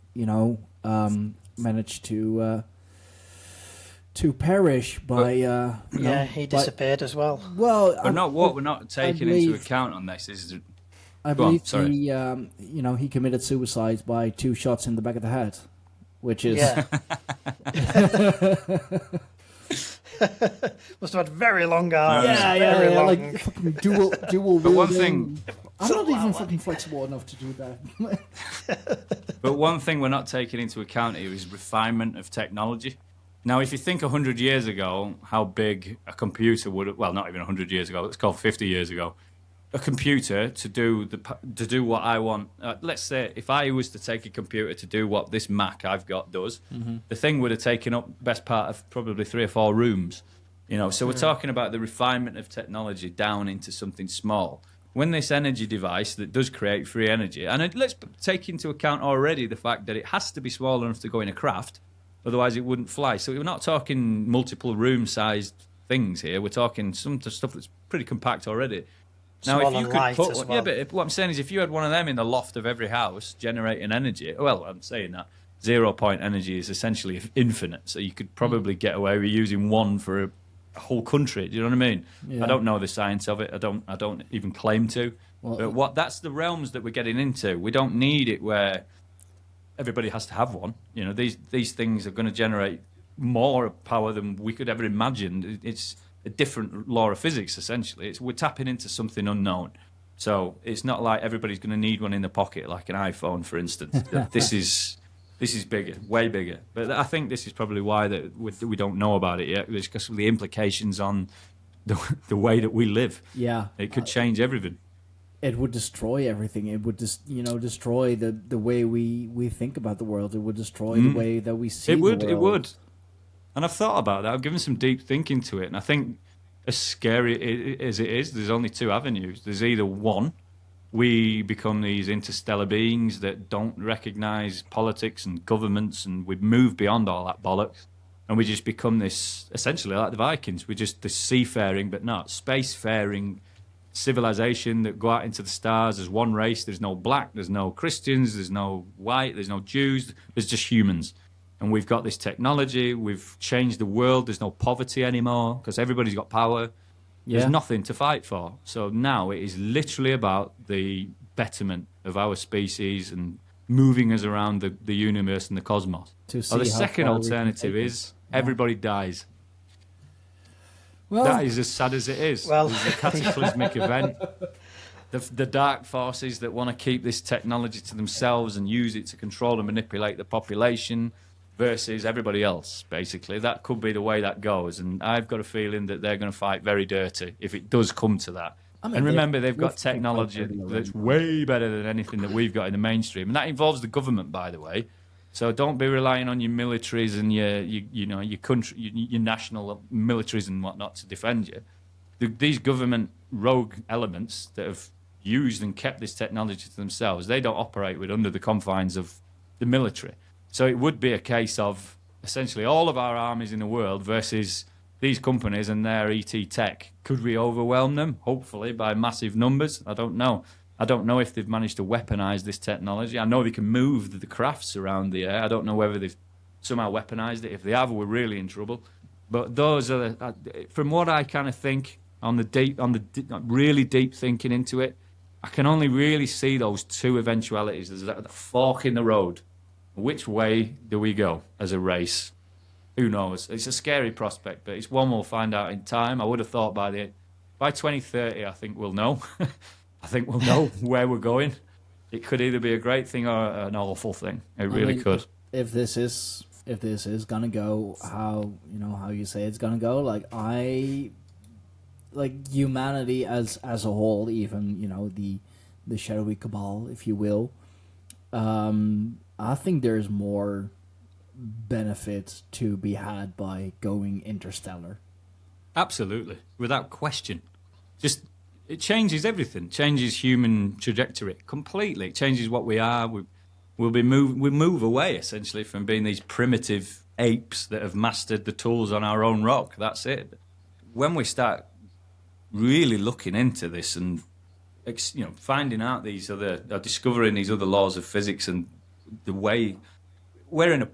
managed to perish by he disappeared as well. Well, what we're not taking into account on this is, I believe he committed suicide by 2 shots in the back of the head, which is must have had very long arms. Very long. Like fucking dual. But one thing, I'm not even fucking flexible enough to do that. But one thing we're not taking into account here is refinement of technology. Now, if you think 100 years ago, how big a computer would, well, not even 100 years ago, let's call 50 years ago, a computer to do what I want. Let's say if I was to take a computer to do what this Mac I've got does, the thing would have taken up best part of probably 3 or 4 rooms. So we're talking about the refinement of technology down into something small. When this energy device that does create free energy, and let's take into account already the fact that it has to be small enough to go in a craft, otherwise it wouldn't fly. So we're not talking multiple room-sized things here. We're talking some stuff that's pretty compact already. Now, Small if you and could light put, as well. but what I'm saying is, if you had one of them in the loft of every house generating energy, well, I'm saying that 0-point energy is essentially infinite, so you could probably get away with using one for a whole country. Do you know what I mean? Yeah. I don't know the science of it. I don't even claim to. Well, but that's the realms that we're getting into. We don't need it where everybody has to have one. These things are going to generate more power than we could ever imagine. It's a different law of physics, essentially. We're tapping into something unknown. So it's not like everybody's going to need one in the pocket, like an iPhone, for instance. This is bigger, way bigger. But I think this is probably why that we don't know about it yet. It's because of the implications on the way that we live. Yeah. It could change everything. It would destroy everything. It would just, destroy the way we think about the world. It would destroy the way that we see the world. It would. And I've thought about that. I've given some deep thinking to it. And I think as scary as it is, there's only 2 avenues. There's either one, we become these interstellar beings that don't recognize politics and governments, and we move beyond all that bollocks. And we just become this, essentially like the Vikings. We're just this seafaring, but not spacefaring civilization that go out into the stars as one race. There's no black, there's no Christians, there's no white, there's no Jews, there's just humans. And we've got this technology, we've changed the world, there's no poverty anymore because everybody's got power. Yeah. There's nothing to fight for. So now it is literally about the betterment of our species and moving us around the universe and the cosmos. The second alternative is everybody dies. Well, that is as sad as it is. Well, it's a cataclysmic event. The dark forces that want to keep this technology to themselves and use it to control and manipulate the population versus everybody else, basically. That could be the way that goes. And I've got a feeling that they're going to fight very dirty if it does come to that. I mean, and remember, they've got technology that's way better than anything that we've got in the mainstream. And that involves the government, by the way. So don't be relying on your militaries and your country, your national militaries and whatnot to defend you. These government rogue elements that have used and kept this technology to themselves, they don't operate under the confines of the military. So it would be a case of essentially all of our armies in the world versus these companies and their ET tech. Could we overwhelm them? Hopefully by massive numbers. I don't know. I don't know if they've managed to weaponize this technology. I know they can move the crafts around the air. I don't know whether they've somehow weaponized it. If they have, we're really in trouble. But those are, from what I kind of think really deep thinking into it, I can only really see those two eventualities. There's the fork in the road. Which way do we go as a race? Who knows? It's a scary prospect, but it's one we'll find out in time. I would have thought by 2030, I think we'll know. I think we'll know where we're going. It could either be a great thing or an awful thing. It really could. If this is gonna go how you say it's gonna go, like humanity as a whole, even the shadowy cabal, if you will, I think there's more benefit to be had by going interstellar. Absolutely, without question. Just it changes everything. Changes human trajectory completely. It changes what we are. We move away essentially from being these primitive apes that have mastered the tools on our own rock. That's it. When we start really looking into this and finding out discovering these other laws of physics and the way we're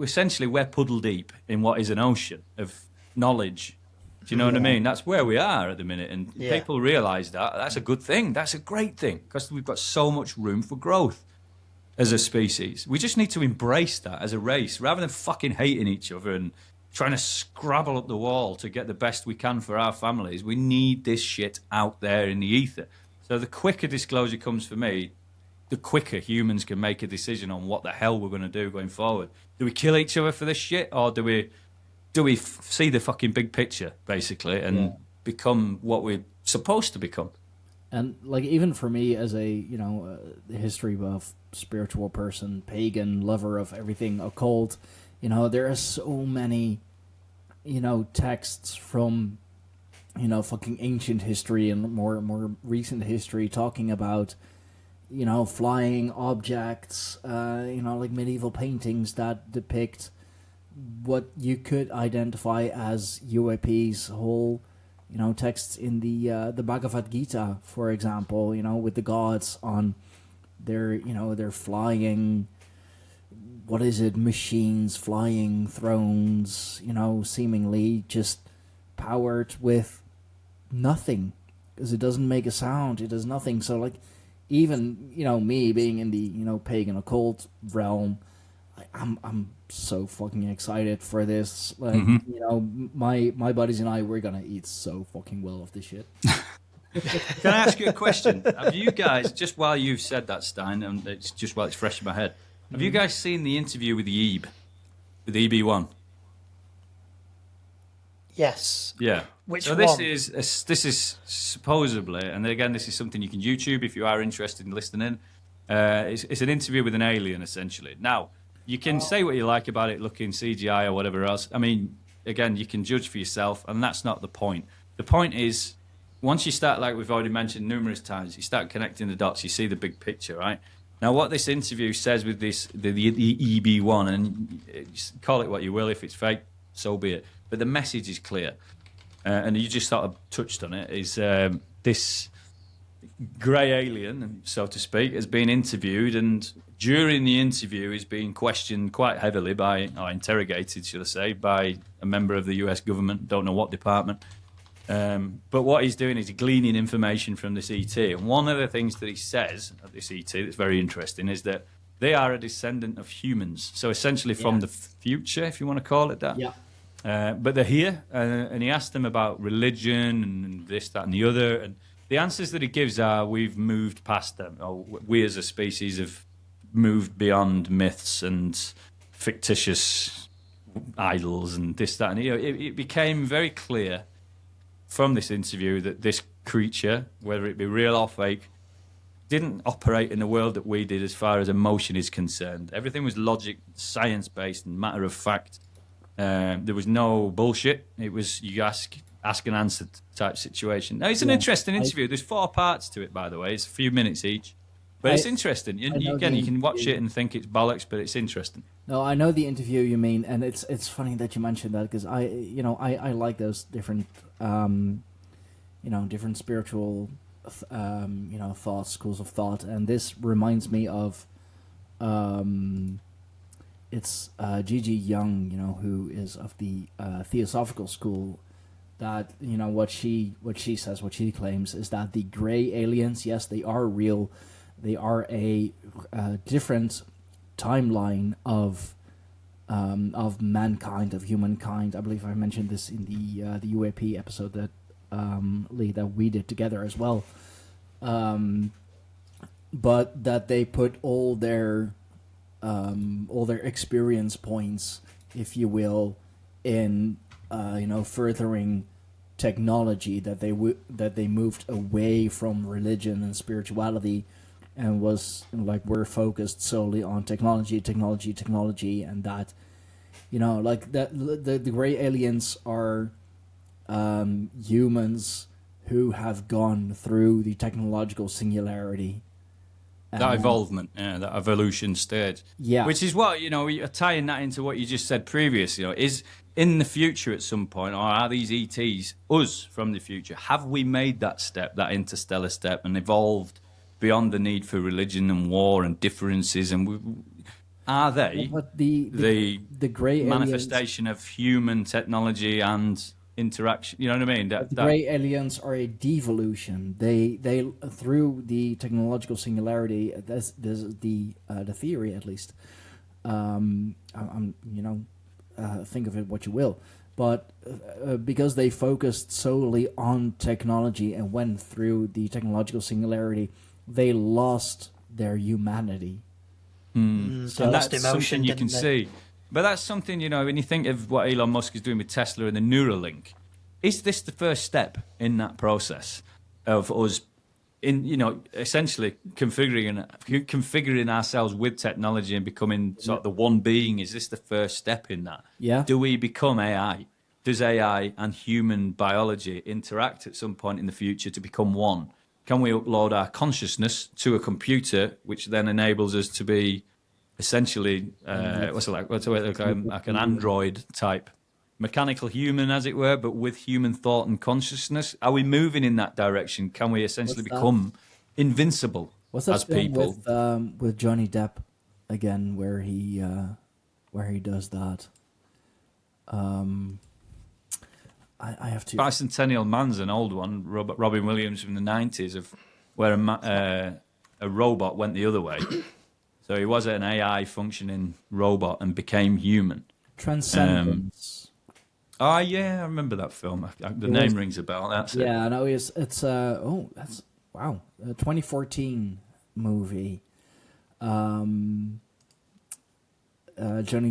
essentially we're puddle deep in what is an ocean of knowledge. Do you know what I mean? That's where we are at the minute, and people realise that's a good thing. That's a great thing because we've got so much room for growth as a species. We just need to embrace that as a race rather than fucking hating each other and trying to scrabble up the wall to get the best we can for our families. We need this shit out there in the ether. So the quicker disclosure comes for me, the quicker humans can make a decision on what the hell we're going to do going forward. Do we kill each other for this shit, or do we see the fucking big picture, basically, and become what we're supposed to become? And like even for me as a history buff, spiritual person, pagan, lover of everything occult, there are so many texts from fucking ancient history and more recent history talking about flying objects, like medieval paintings that depict what you could identify as UAPs, whole texts in the Bhagavad Gita, for example, with the gods on their flying, what is it, machines, flying thrones, seemingly just powered with nothing, because it doesn't make a sound, it does nothing. So like even me being in the pagan occult realm, I'm so fucking excited for this. Like my buddies and I, we're gonna eat so fucking well of this shit. Can I ask you a question? Have you guys, just while you've said that, Stein, and it's just while it's fresh in my head, have you guys seen the interview with the with EB1? Yes. Yeah. Which so one? This is supposedly, and again, this is something you can YouTube if you are interested in listening. It's an interview with an alien, essentially. Now, you can say what you like about it looking CGI or whatever else. I mean, again, you can judge for yourself, and that's not the point. The point is, once you start, like we've already mentioned numerous times, you start connecting the dots, you see the big picture, right? Now, what this interview says with the EB1, and call it what you will, if it's fake, so be it. But the message is clear. And you just sort of touched on it, is this grey alien, so to speak, has been interviewed, and during the interview is being questioned quite heavily or interrogated, should I say, by a member of the US government, don't know what department. But what he's doing is gleaning information from this ET. And one of the things that he says of this ET that's very interesting is that they are a descendant of humans. So essentially from the future, if you want to call it that. Yeah. But they're here, and he asked them about religion and this, that, and the other. And the answers that he gives are, we've moved past them. Or we as a species have moved beyond myths and fictitious idols and this, that, and it became very clear from this interview that this creature, whether it be real or fake, didn't operate in the world that we did as far as emotion is concerned. Everything was logic, science-based, and matter of fact. There was no bullshit. It was you ask and answer type situation. Now, it's an interesting interview. There's 4 parts to it, by the way. It's a few minutes each. But it's interesting. You can watch it and think it's bollocks, but it's interesting. No, I know the interview you mean, and it's funny that you mentioned that, because I like those different different spiritual thoughts, schools of thought, and this reminds me of it's Gigi Young, who is of the Theosophical school. That what she says, what she claims is that the gray aliens, yes, they are real. They are a different timeline of mankind, of humankind. I believe I mentioned this in the UAP episode that Lee, that we did together as well. But that they put all their experience points, if you will, in furthering technology, that they moved away from religion and spirituality, and was like, we're focused solely on technology, and that like that the gray aliens are humans who have gone through the technological singularity. That evolvement, that evolution stage. Yeah. Which is what, you're tying that into what you just said previously, is in the future at some point, or are these ETs us from the future? Have we made that step, that interstellar step, and evolved beyond the need for religion and war and differences? And are they but the gray manifestation of human technology and interaction? You know what I mean? The gray aliens are a devolution. They through the technological singularity. This is the theory, at least. Think of it what you will, but because they focused solely on technology and went through the technological singularity, they lost their humanity. So and that's emotion, something you can see. But that's something, when you think of what Elon Musk is doing with Tesla and the Neuralink, is this the first step in that process of us essentially configuring ourselves with technology and becoming sort of the one being? Is this the first step in that? Yeah. Do we become AI? Does AI and human biology interact at some point in the future to become one? Can we upload our consciousness to a computer, which then enables us to be essentially like an android type mechanical human, as it were, but with human thought and consciousness? Are we moving in that direction? Can we essentially become invincible as people? With Johnny Depp again, where he does that? I have to. Bicentennial Man's an old one. Robin Williams from the 90s, of where a robot went the other way. So he was an AI functioning robot and became human. Transcendence. Oh yeah, I remember that film. The name rings a bell. That's it. Yeah, no, it's that's wow, a 2014 movie. Johnny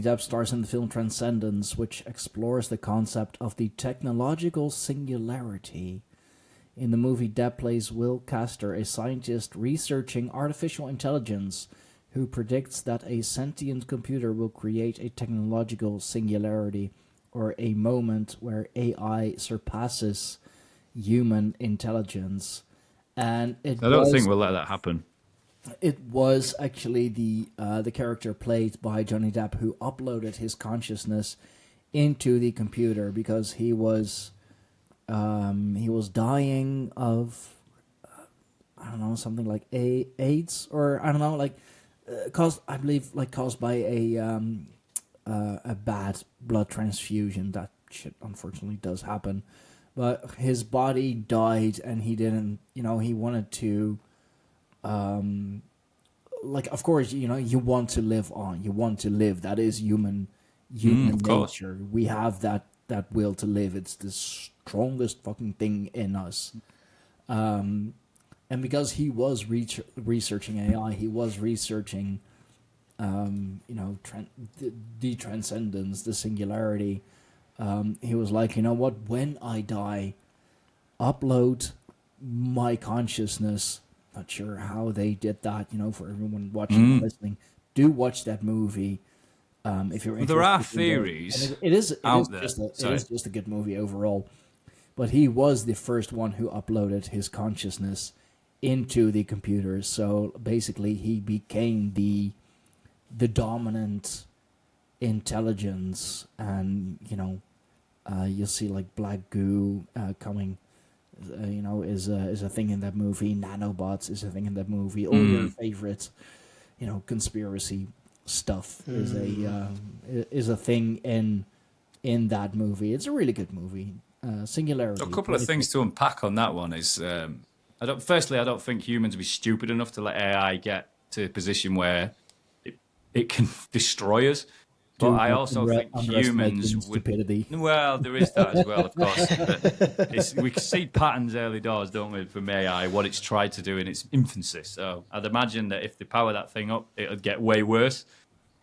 Depp stars in the film Transcendence, which explores the concept of the technological singularity. In the movie, Depp plays Will Castor, a scientist researching artificial intelligence, who predicts that a sentient computer will create a technological singularity, or a moment where AI surpasses human intelligence. And I don't think we'll let that happen. It was actually the character played by Johnny Depp who uploaded his consciousness into the computer because he was dying of I don't know, something like AIDS, or I don't know, like caused by a bad blood transfusion. That shit unfortunately does happen, but his body died, and he didn't. He wanted to. Of course, you want to live on. You want to live. That is human nature. We have that will to live. It's the strongest fucking thing in us. And because he was researching AI, he was researching, the transcendence, the singularity. He was like, you know what? When I die, upload my consciousness. Not sure how they did that, for everyone watching and listening. Do watch that movie if you're interested. There are theories. It is just a good movie overall. But he was the first one who uploaded his consciousness into the computer. So basically, he became the dominant intelligence, and you'll see like black goo coming. Is a thing in that movie. Nanobots is a thing in that movie. All your favorite, conspiracy stuff is a thing in that movie. It's a really good movie. Singularity. So a couple of things to unpack on that one is, I don't think humans would be stupid enough to let AI get to a position where it can destroy us. But I also think humans would. Stupidity. Well, there is that as well, of course. But we can see patterns early doors, don't we, from AI, what it's tried to do in its infancy. So I'd imagine that if they power that thing up, it would get way worse.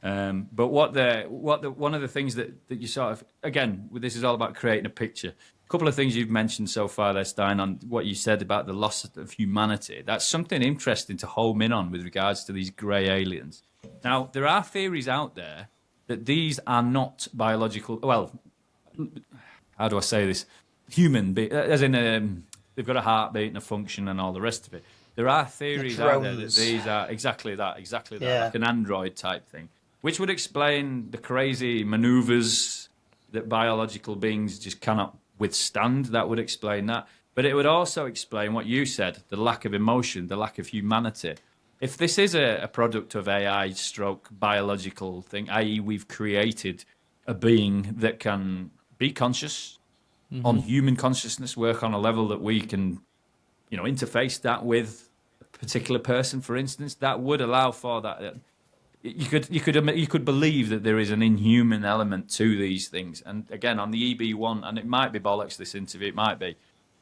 But one of the things that you sort of, again, this is all about creating a picture. A couple of things you've mentioned so far there, Stein, on what you said about the loss of humanity. That's something interesting to home in on with regards to these grey aliens. Now, there are theories out there that these are not biological. Well, how do I say this? Human, as in they've got a heartbeat and a function and all the rest of it. There are theories out there that these are exactly that, like an android type thing, which would explain the crazy maneuvers that biological beings just cannot withstand. That would explain that. But it would also explain what you said, the lack of emotion, the lack of humanity. If this is a product of AI stroke biological thing, i.e. we've created a being that can be conscious on human consciousness, work on a level that we can, interface that with a particular person, for instance, that would allow for that. You could believe that there is an inhuman element to these things. And again, on the EB1, and it might be bollocks, this interview, it might be,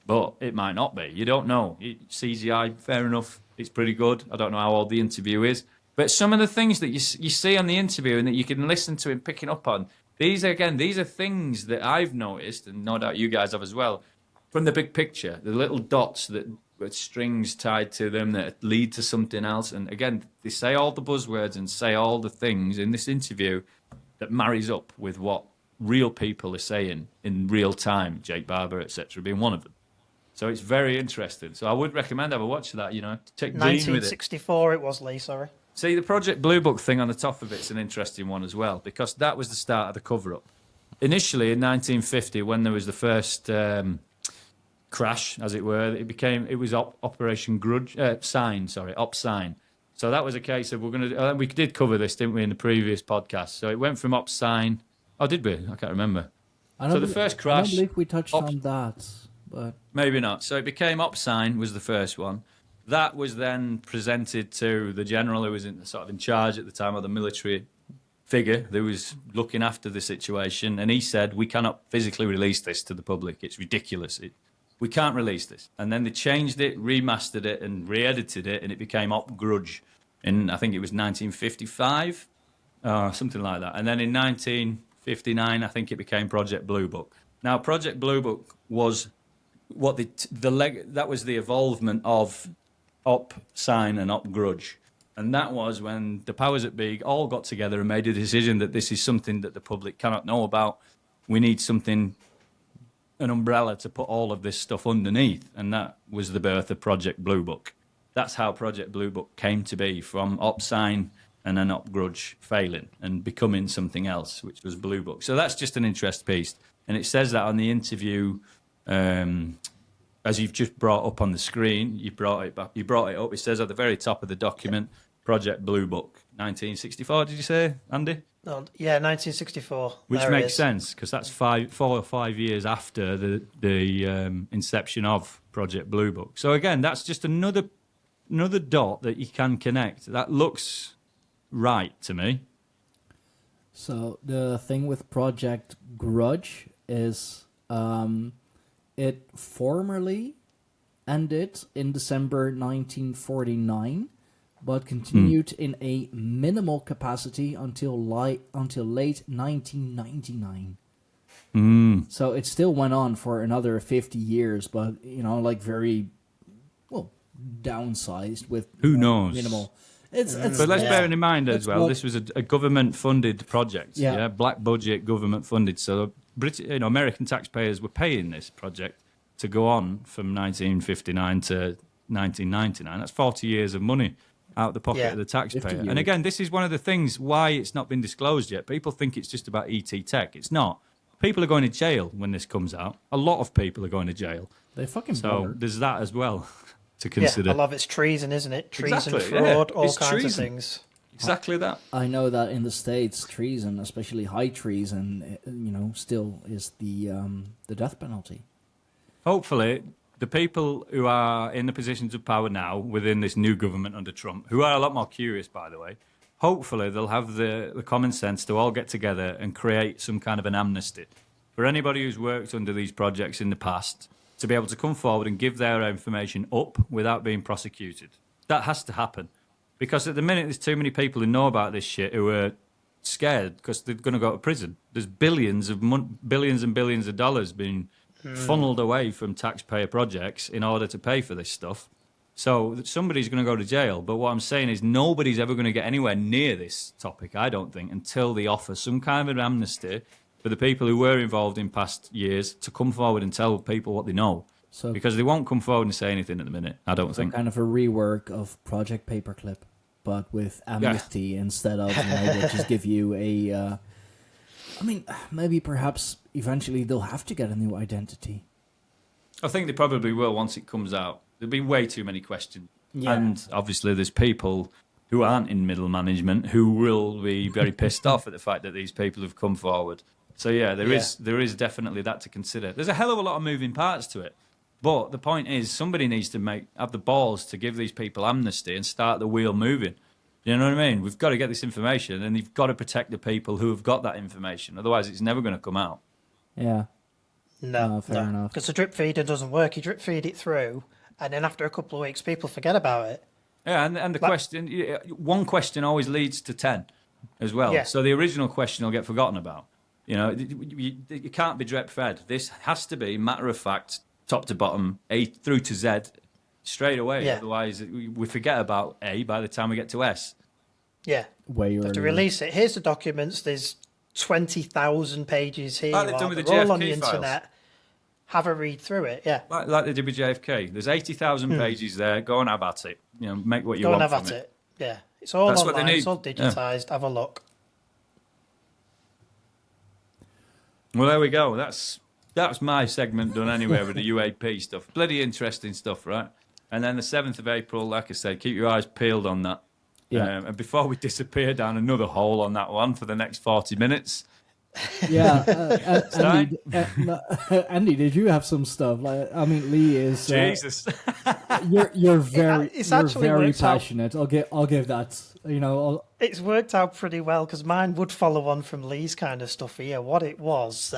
but it might not be. You don't know. CGI, fair enough. It's pretty good. I don't know how old the interview is. But some of the things that you see on the interview and that you can listen to him picking up on, these are things that I've noticed, and no doubt you guys have as well, from the big picture, the little dots that with strings tied to them that lead to something else. And again, they say all the buzzwords and say all the things in this interview that marries up with what real people are saying in real time, Jake Barber, etc., being one of them. So it's very interesting. So I would recommend have a watch of that, Take Dean with it. 1964 it was, Lee, sorry. See, the Project Blue Book thing on the top of it's an interesting one as well, because that was the start of the cover-up. Initially, in 1950, when there was the first crash, as it were, it was Operation Sign. Op Sign. So that was a case of we did cover this, didn't we, in the previous podcast? So it went from Op Sign. Oh, did we? I can't remember. The first crash. I don't believe we touched on that. But maybe not. So it became Op Sign was the first one. That was then presented to the general who was in charge at the time, or the military figure who was looking after the situation, and he said, we cannot physically release this to the public. It's ridiculous. We can't release this. And then they changed it, remastered it, and re-edited it, and it became Op Grudge in, I think it was 1955, something like that. And then in 1959, I think it became Project Blue Book. Now, Project Blue Book was that was the evolvement of Op Sign and Op Grudge. And that was when the powers that be all got together and made a decision that this is something that the public cannot know about. We need an umbrella to put all of this stuff underneath. And that was the birth of Project Blue Book. That's how Project Blue Book came to be, from Op Sign and then Op Grudge failing and becoming something else, which was Blue Book. So that's just an interest piece. And it says that on the interview, as you've just brought up on the screen, you brought it up. It says at the very top of the document, Project Blue Book, 1964. Did you say, Andy? No, yeah, 1964. Which makes sense, because that's 4 or 5 years after the inception of Project Blue Book. So again, that's just another dot that you can connect. That looks right to me. So the thing with Project Grudge is it formerly ended in December 1949, but continued in a minimal capacity until late 1999. So it still went on for another 50 years, but very downsized with who knows minimal. But let's bear in mind as well, this was a government-funded project, black budget, government-funded. So American taxpayers were paying this project to go on from 1959 to 1999. That's 40 years of money out the pocket of the taxpayer. And again, this is one of the things why it's not been disclosed yet. People think it's just about ET tech. It's not. People are going to jail when this comes out. A lot of people are going to jail. They fucking So there's that as well to consider. Yeah, I love it's treason, isn't it? Treason, Exactly, fraud, all it's kinds treason. of things. Exactly that. I know that in the States, treason, especially high treason, still is the death penalty. Hopefully, the people who are in the positions of power now within this new government under Trump, who are a lot more curious, by the way, hopefully they'll have the common sense to all get together and create some kind of an amnesty for anybody who's worked under these projects in the past to be able to come forward and give their information up without being prosecuted. That has to happen. Because at the minute, there's too many people who know about this shit who are scared because they're going to go to prison. There's billions and billions of dollars being funneled away from taxpayer projects in order to pay for this stuff. So somebody's going to go to jail. But what I'm saying is nobody's ever going to get anywhere near this topic, I don't think, until they offer some kind of an amnesty for the people who were involved in past years to come forward and tell people what they know. So, because they won't come forward and say anything at the minute, I don't think. Kind of a rework of Project Paperclip, but with amnesty instead of, we'll just give you a... maybe perhaps eventually they'll have to get a new identity. I think they probably will once it comes out. There'll be way too many questions. Yeah. And obviously there's people who aren't in middle management who will be very pissed off at the fact that these people have come forward. So there is definitely that to consider. There's a hell of a lot of moving parts to it. But the point is, somebody needs to have the balls to give these people amnesty and start the wheel moving. You know what I mean? We've got to get this information, and you've got to protect the people who have got that information. Otherwise, it's never going to come out. Yeah. No, fair enough. Because the drip feeder doesn't work. You drip feed it through, and then after a couple of weeks, people forget about it. Yeah, and the question, one question always leads to 10 as well. Yeah. So the original question will get forgotten about. You can't be drip fed. This has to be matter of fact, top to bottom, A through to Z, straight away. Yeah. Otherwise, we forget about A by the time we get to S. Yeah. Way to release it. Here's the documents. There's 20,000 pages here. Like they've done with the They're all on JFK the files. internet. Have a read through it. Yeah. Like they did with JFK. There's 80,000 pages there. Go and have at it. Make what you Go want and have from at it. it. Yeah. It's all That's what online. they need. It's all digitized. Have a look. Well, there we go. That's my segment done anyway with the UAP stuff. Bloody interesting stuff, right? And then the 7th of April, like I said, keep your eyes peeled on that. Yeah. And before we disappear down another hole on that one for the next 40 minutes. Yeah. Andy, did you have some stuff? Lee is... Jesus. You're very, It's you're actually very worked out. passionate. I'll give that. It's worked out pretty well because mine would follow on from Lee's kind of stuff here. What it was,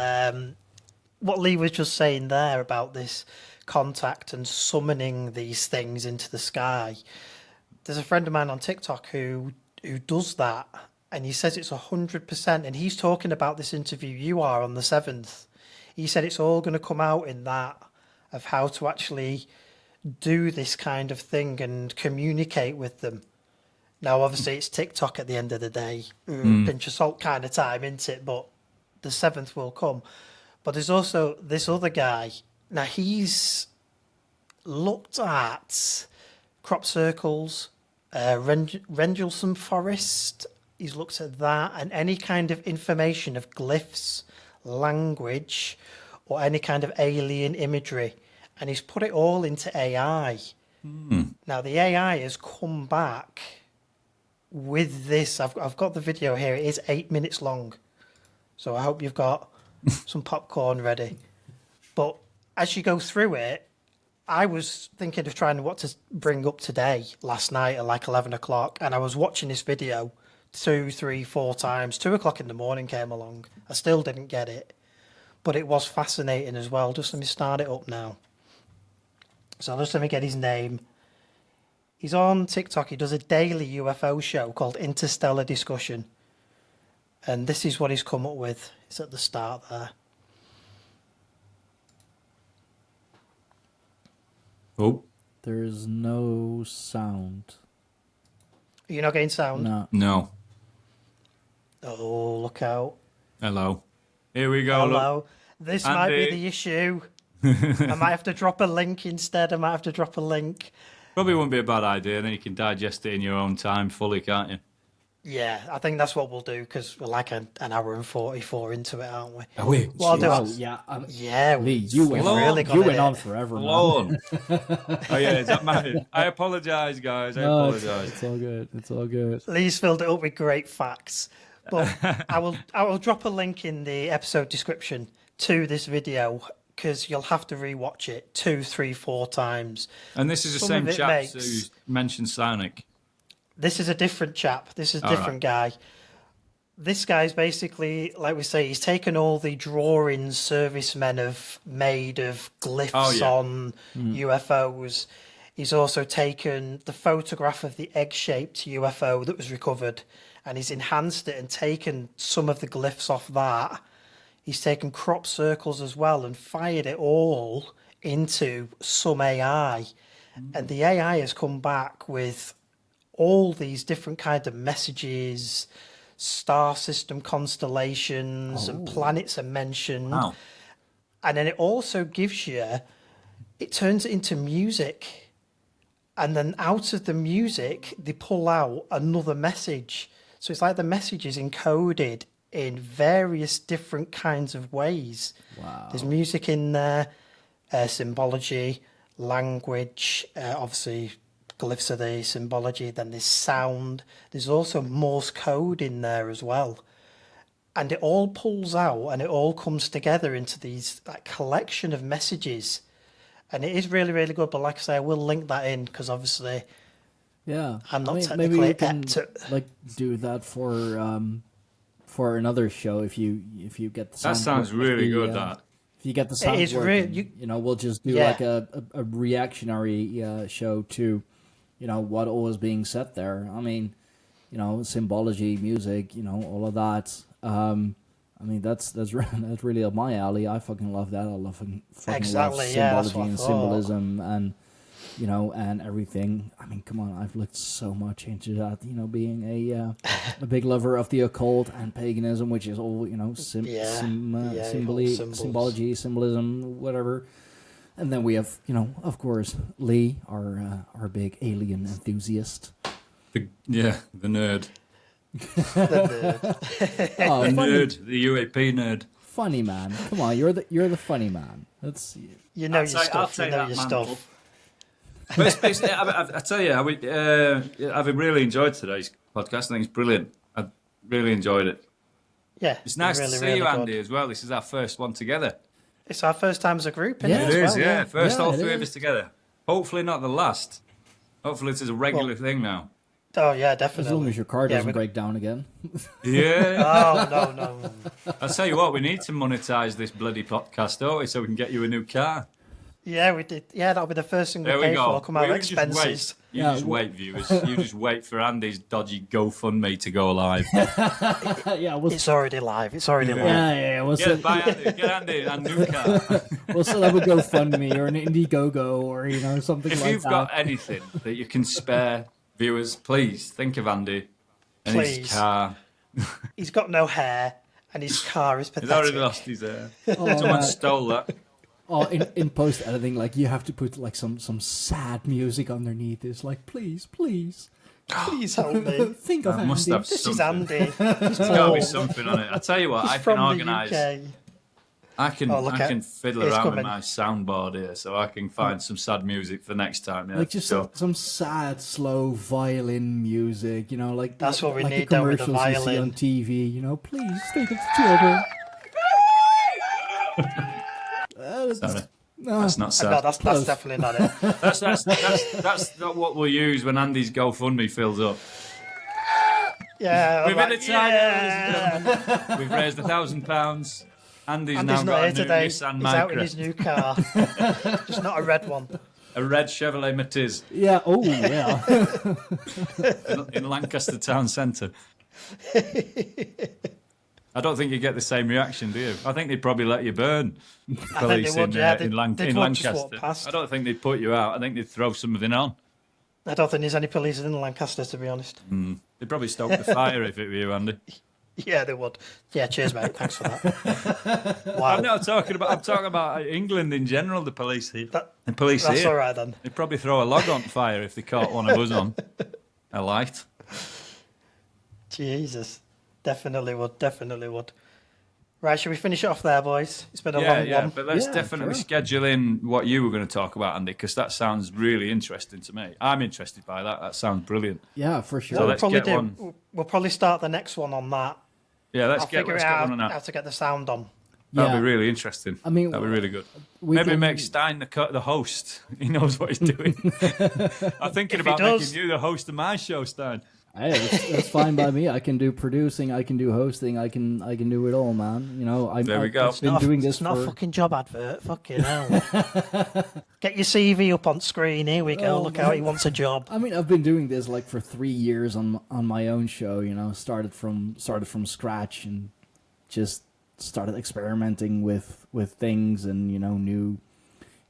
what Lee was just saying there about this contact and summoning these things into the sky. There's a friend of mine on TikTok who does that, and he says it's 100%. And he's talking about this interview you are on the 7th. He said it's all going to come out in that of how to actually do this kind of thing and communicate with them. Now, obviously, it's TikTok at the end of the day. Pinch of salt kind of time, isn't it? But the 7th will come. But there's also this other guy. Now, he's looked at crop circles, Rendlesham Forest. He's looked at that and any kind of information of glyphs, language, or any kind of alien imagery. And he's put it all into AI. Now, the AI has come back with this. I've got the video here. It is 8 minutes long. So I hope you've got some popcorn ready. But as you go through it, I was thinking of trying what to bring up today, last night at like 11 o'clock. And I was watching this video 2, 3, 4 times. 2 o'clock in the morning came along. I still didn't get it. But it was fascinating as well. Just let me start it up now. So just let me get his name. He's on TikTok. He does a daily UFO show called Interstellar Discussion. And this is what he's come up with. It's at the start there. Oh. There is no sound. You're not getting sound? No. Oh, look out. Hello. Here we go. Hello. Look. This Andy. might be the issue. I might have to drop a link instead. Probably wouldn't be a bad idea. Then you can digest it in your own time fully, can't you? Yeah, I think that's what we'll do because we're like an hour and 44 into it, aren't we? Are we? Well, I'll do Oh, it. yeah. Yeah, Lee, you went, really you went it. on forever, man. Alone. Oh yeah, is that mine? I apologise, guys. I No, apologise. it's all good. It's all good. Lee's filled it up with great facts. But I will drop a link in the episode description to this video because you'll have to rewatch it 2, 3, 4 times. And this is the Some same of it chap who makes- mentioned Psionic. This is a different chap. This is a All different guy. This guy's basically, like we say, he's taken all the drawings servicemen have made of glyphs on UFOs. He's also taken the photograph of the egg-shaped UFO that was recovered, and he's enhanced it and taken some of the glyphs off that. He's taken crop circles as well and fired it all into some AI. And the AI has come back with all these different kind of messages, star system constellations and planets are mentioned. Wow. And then it also gives you, it turns it into music. And then out of the music, they pull out another message. So it's like the message is encoded in various different kinds of ways. Wow. There's music in there, symbology, language, obviously glyphs of the symbology, then there's sound. There's also Morse code in there as well. And it all pulls out and it all comes together into these like collection of messages. And it is really, really good. But like I say, I will link that in because obviously Yeah, I'm not maybe technically we can apt to... like do that for another show if you get the sound. That sounds really good. That. If you get the sound is working, really- you know, we'll just do Yeah. like a reactionary show to, you know, what all is being said there. I mean, you know, symbology, music, you know, all of that. I mean, that's really up my alley. I fucking love that. I love fucking Exactly, love yeah, that's symbology what I and thought. symbolism and, you know, and everything. I mean, come on, I've looked so much into that. You know, being a big lover of the occult and paganism, which is all, you know, symbols. symbology, symbolism, whatever. And then we have, you know, of course, Lee, our big alien enthusiast. The nerd. Oh, The funny, nerd. The UAP nerd. funny man. Come on, you're the funny man. That's You know I'll your take- I'll stuff. You take know that your mantle. stuff. But I tell you, I've really enjoyed today's podcast. I think it's brilliant. I've really enjoyed it. Yeah. It's nice really, to see really you, good. Andy, as well. This is our first one together. It's our first time as a group, isn't Yeah. it? It as is, well, yeah. First Yeah, all it three of is. us together. Hopefully not the last. Hopefully this is a regular thing now. Oh, yeah, as definitely. long as your car Yeah, doesn't we- break down again. Yeah. Oh, no. I'll tell you what, we need to monetize this bloody podcast, don't we, so we can get you a new car. Yeah, we did. Yeah, that'll be the first thing we There we pay go. for. Come out You of just expenses. wait. You Yeah, just wait, viewers. You just wait for Andy's dodgy GoFundMe to go live. Yeah, we'll It's already live. It's already live. yeah, we'll Get Andy a new car. we'll set up a GoFundMe or an Indiegogo or, you know, something If like you've that. got anything that you can spare, viewers, please think of Andy and Please. his car. He's got no hair, and his car is He's pathetic. already lost his hair. Oh, Someone stole that. Oh, in post editing, like you have to put like some sad music underneath. It's like, please, Please help me. think of I must Andy. have This is something. Andy. He's There's got to be old. something on it. I tell you what, He's I can from the organise. UK. I can Oh, look I at- can fiddle it's around with coming. my soundboard here, so I can find some sad music for next time. Yeah, Like just sure. some sad, slow violin music, you know, like That's what we like need, the though, with the commercials you see violin. on TV. You know, please think of the children. Sorry, No, that's not No, sad. that's Close. definitely not it. That's not what we'll use when Andy's GoFundMe fills up. Yeah. We've I'm hit like, a target, yeah. ladies and gentlemen. We've raised £1,000. Andy's Andy's now not got here a new today. Nissan He's out in Micra, his new car. Just not a red one. a red Chevrolet Matiz yeah, oh yeah. in Lancaster Town Centre. I don't think you get the same reaction, do you? I think they'd probably let you burn. Police would, yeah, in they'd Lancaster. just walk past. I don't think they'd put you out. I think they'd throw something on. I don't think there's any police in Lancaster, to be honest. They'd probably stoke the fire if it were you, Andy. Yeah, they would. Yeah, cheers, mate. Thanks for that. Wow. I'm not talking about. I'm talking about England in general. The police here. That- The police That's here. all right then. They'd probably throw a log on fire if they caught one of us on a light. Jesus. Definitely would. Definitely would. Right, should we finish it off there, boys? It's been a long one. But let's Yeah, definitely sure. schedule in what you were going to talk about, Andy, because that sounds really interesting to me. I'm interested by that. That sounds brilliant. Yeah, for sure. So What let's we'll probably get do, one. we'll probably start the next one on that. Yeah, let's I'll get figure one on out that. how to get the sound on. That'd Yeah. be really interesting. I mean, that'd be really good. we Maybe can- make Stein the host. He knows what he's doing. I'm thinking If he about does- making you the host of my show, Stein. Hey, that's fine by me. I can do producing. I can do hosting. I can do it all, man. You know, There we go. I've been doing this It's not a for. fucking job advert. Fucking hell. Get your CV up on screen. Here we go. Oh, Look how man. he wants a job. I mean, I've been doing this like for 3 years on my own show. You know, started from scratch and just started experimenting with things and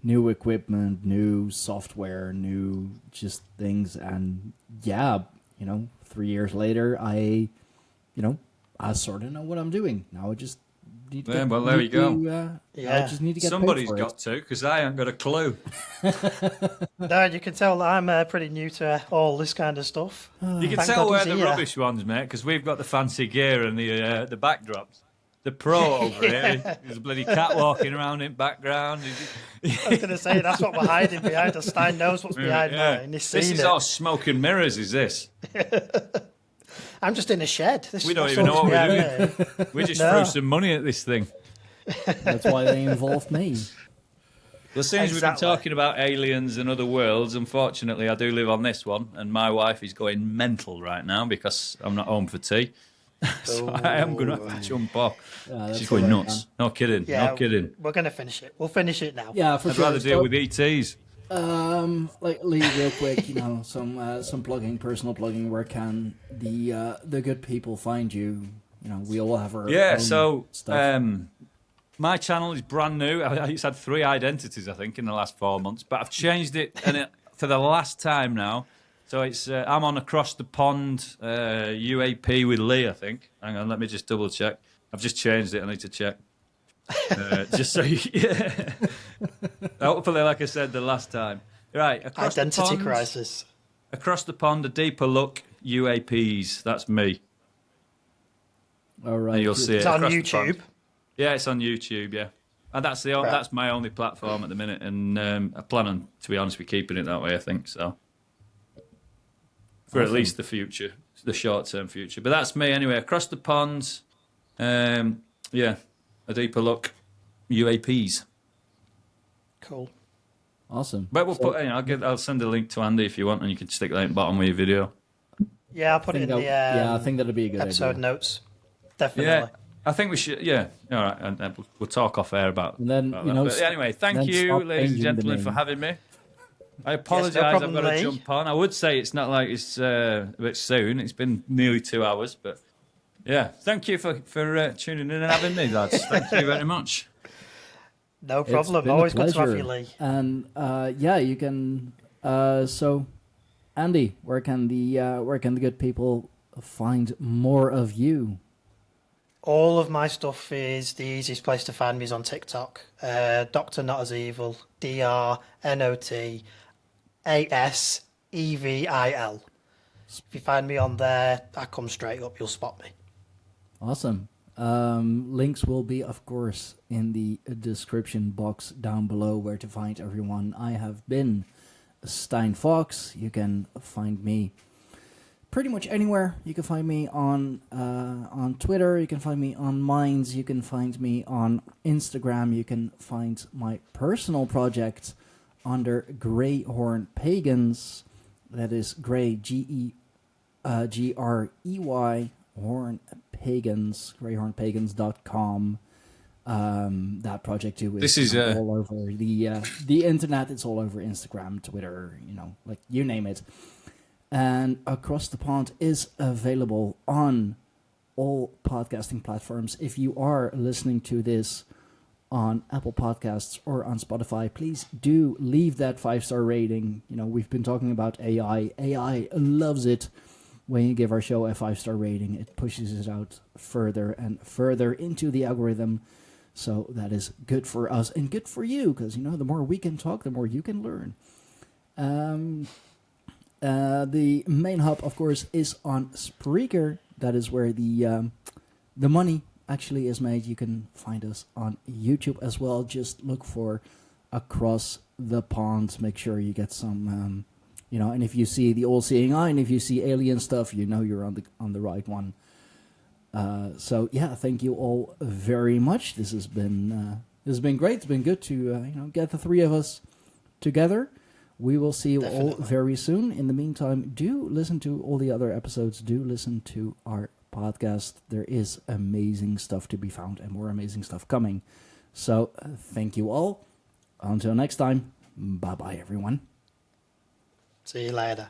new equipment, new software, new just things, and yeah, 3 years later, I sort of know what I'm doing now. I just need to. Yeah, well, there you go. I Yeah. just need to get Somebody's paid for got to, because I ain't got a clue. No, you can tell that I'm pretty new to all this kind of stuff. You can Thank tell God we're he's the here. rubbish ones, mate, because we've got the fancy gear and the backdrops. The pro over here, there's a bloody cat walking around in background. I was going to say, that's what we're hiding behind us. Stein knows what's behind mine. He's seen This is it. all smoke and mirrors, is this? I'm just in a shed. This We is don't what's even know what behind we're doing. me. We just No. threw some money at this thing. That's why they involved me. Well, since we've been Exactly. talking about aliens and other worlds, unfortunately, I do live on this one, and my wife is going mental right now because I'm not home for tea. So I am going to have to jump off. That's She's going all right, nuts. man. No kidding. Yeah, No kidding. We're going to finish it. We'll finish it now. Yeah, for I'd sure. rather deal So, with ETs. like Lee, real quick, some plugging, personal plugging. Where can the good people find you? We all have our Yeah, own so stuff. my channel is brand new. It's had 3 identities, I think, in the last 4 months, but I've changed it for the last time now. So it's I'm on Across the Pond UAP with Lee, I think. Hang on, let me just double check. I've just changed it. I need to check. Just so you... Yeah. Hopefully, like I said the last time. Right, Across the Identity Pond, crisis. Across the Pond, A Deeper Look, UAPs. That's me. All right, And you'll see it. It's on Across the Pond. YouTube. Yeah, it's on YouTube, yeah. And that's that's my only platform at the minute, and I plan on, to be honest, with keeping it that way, I think, so. For at least the future, the short-term future. But that's me anyway. Across the Pond, A Deeper Look, UAPs. Cool. awesome. But we'll I'll send a link to Andy if you want, and you can stick that in the bottom of your video. Yeah, I'll put it in the I think that'd be a good episode idea. notes. Definitely. Yeah, I think we should, yeah. All right, and we'll talk off air about And then, about you that. know, But anyway, thank then you, stop ladies and changing the gentlemen, for name. having me. I apologise, problem, I've got to Lee. jump on. I would say it's not like it's a bit soon. It's been nearly 2 hours, but yeah. Thank you for tuning in and having me, lads. Thank you very much. No It's problem. been a Always good to have pleasure. you, Lee. And you can. So, Andy, where can the good people find more of you? All of my stuff is the easiest place to find me is on TikTok. Dr. Not As Evil. DRNOT ASEVIL. If you find me on there, I come straight up. You'll spot me. Awesome. Links will be, of course, in the description box down below where to find everyone. I have been Stein Fox. You can find me pretty much anywhere. You can find me on Twitter. You can find me on Minds. You can find me on Instagram. You can find my personal project under Greyhorn Pagans. That is Grey GREY Horn Pagans, greyhornpagans.com. That project too is all over the internet. It's all over Instagram, Twitter, like you name it. And Across the Pond is available on all podcasting platforms. If you are listening to this on Apple Podcasts or on Spotify, please do leave that 5-star rating. We've been talking about AI. AI loves it when you give our show a 5-star rating. It pushes it out further and further into the algorithm. So that is good for us and good for you, because the more we can talk, the more you can learn. The main hub, of course, is on Spreaker. that is where the money actually is made. You can find us on YouTube as well. Just look for Across the Pond. Make sure you get some, and if you see the all-seeing eye, and if you see alien stuff, you know you're on the right one. So yeah, thank you all very much. This has been great. It's been good to get the three of us together. We will see you all very soon. In the meantime, do listen to all the other episodes. Do listen to our podcast. There is amazing stuff to be found and more amazing stuff coming. So thank you all. Until next time, bye-bye, everyone. See you later.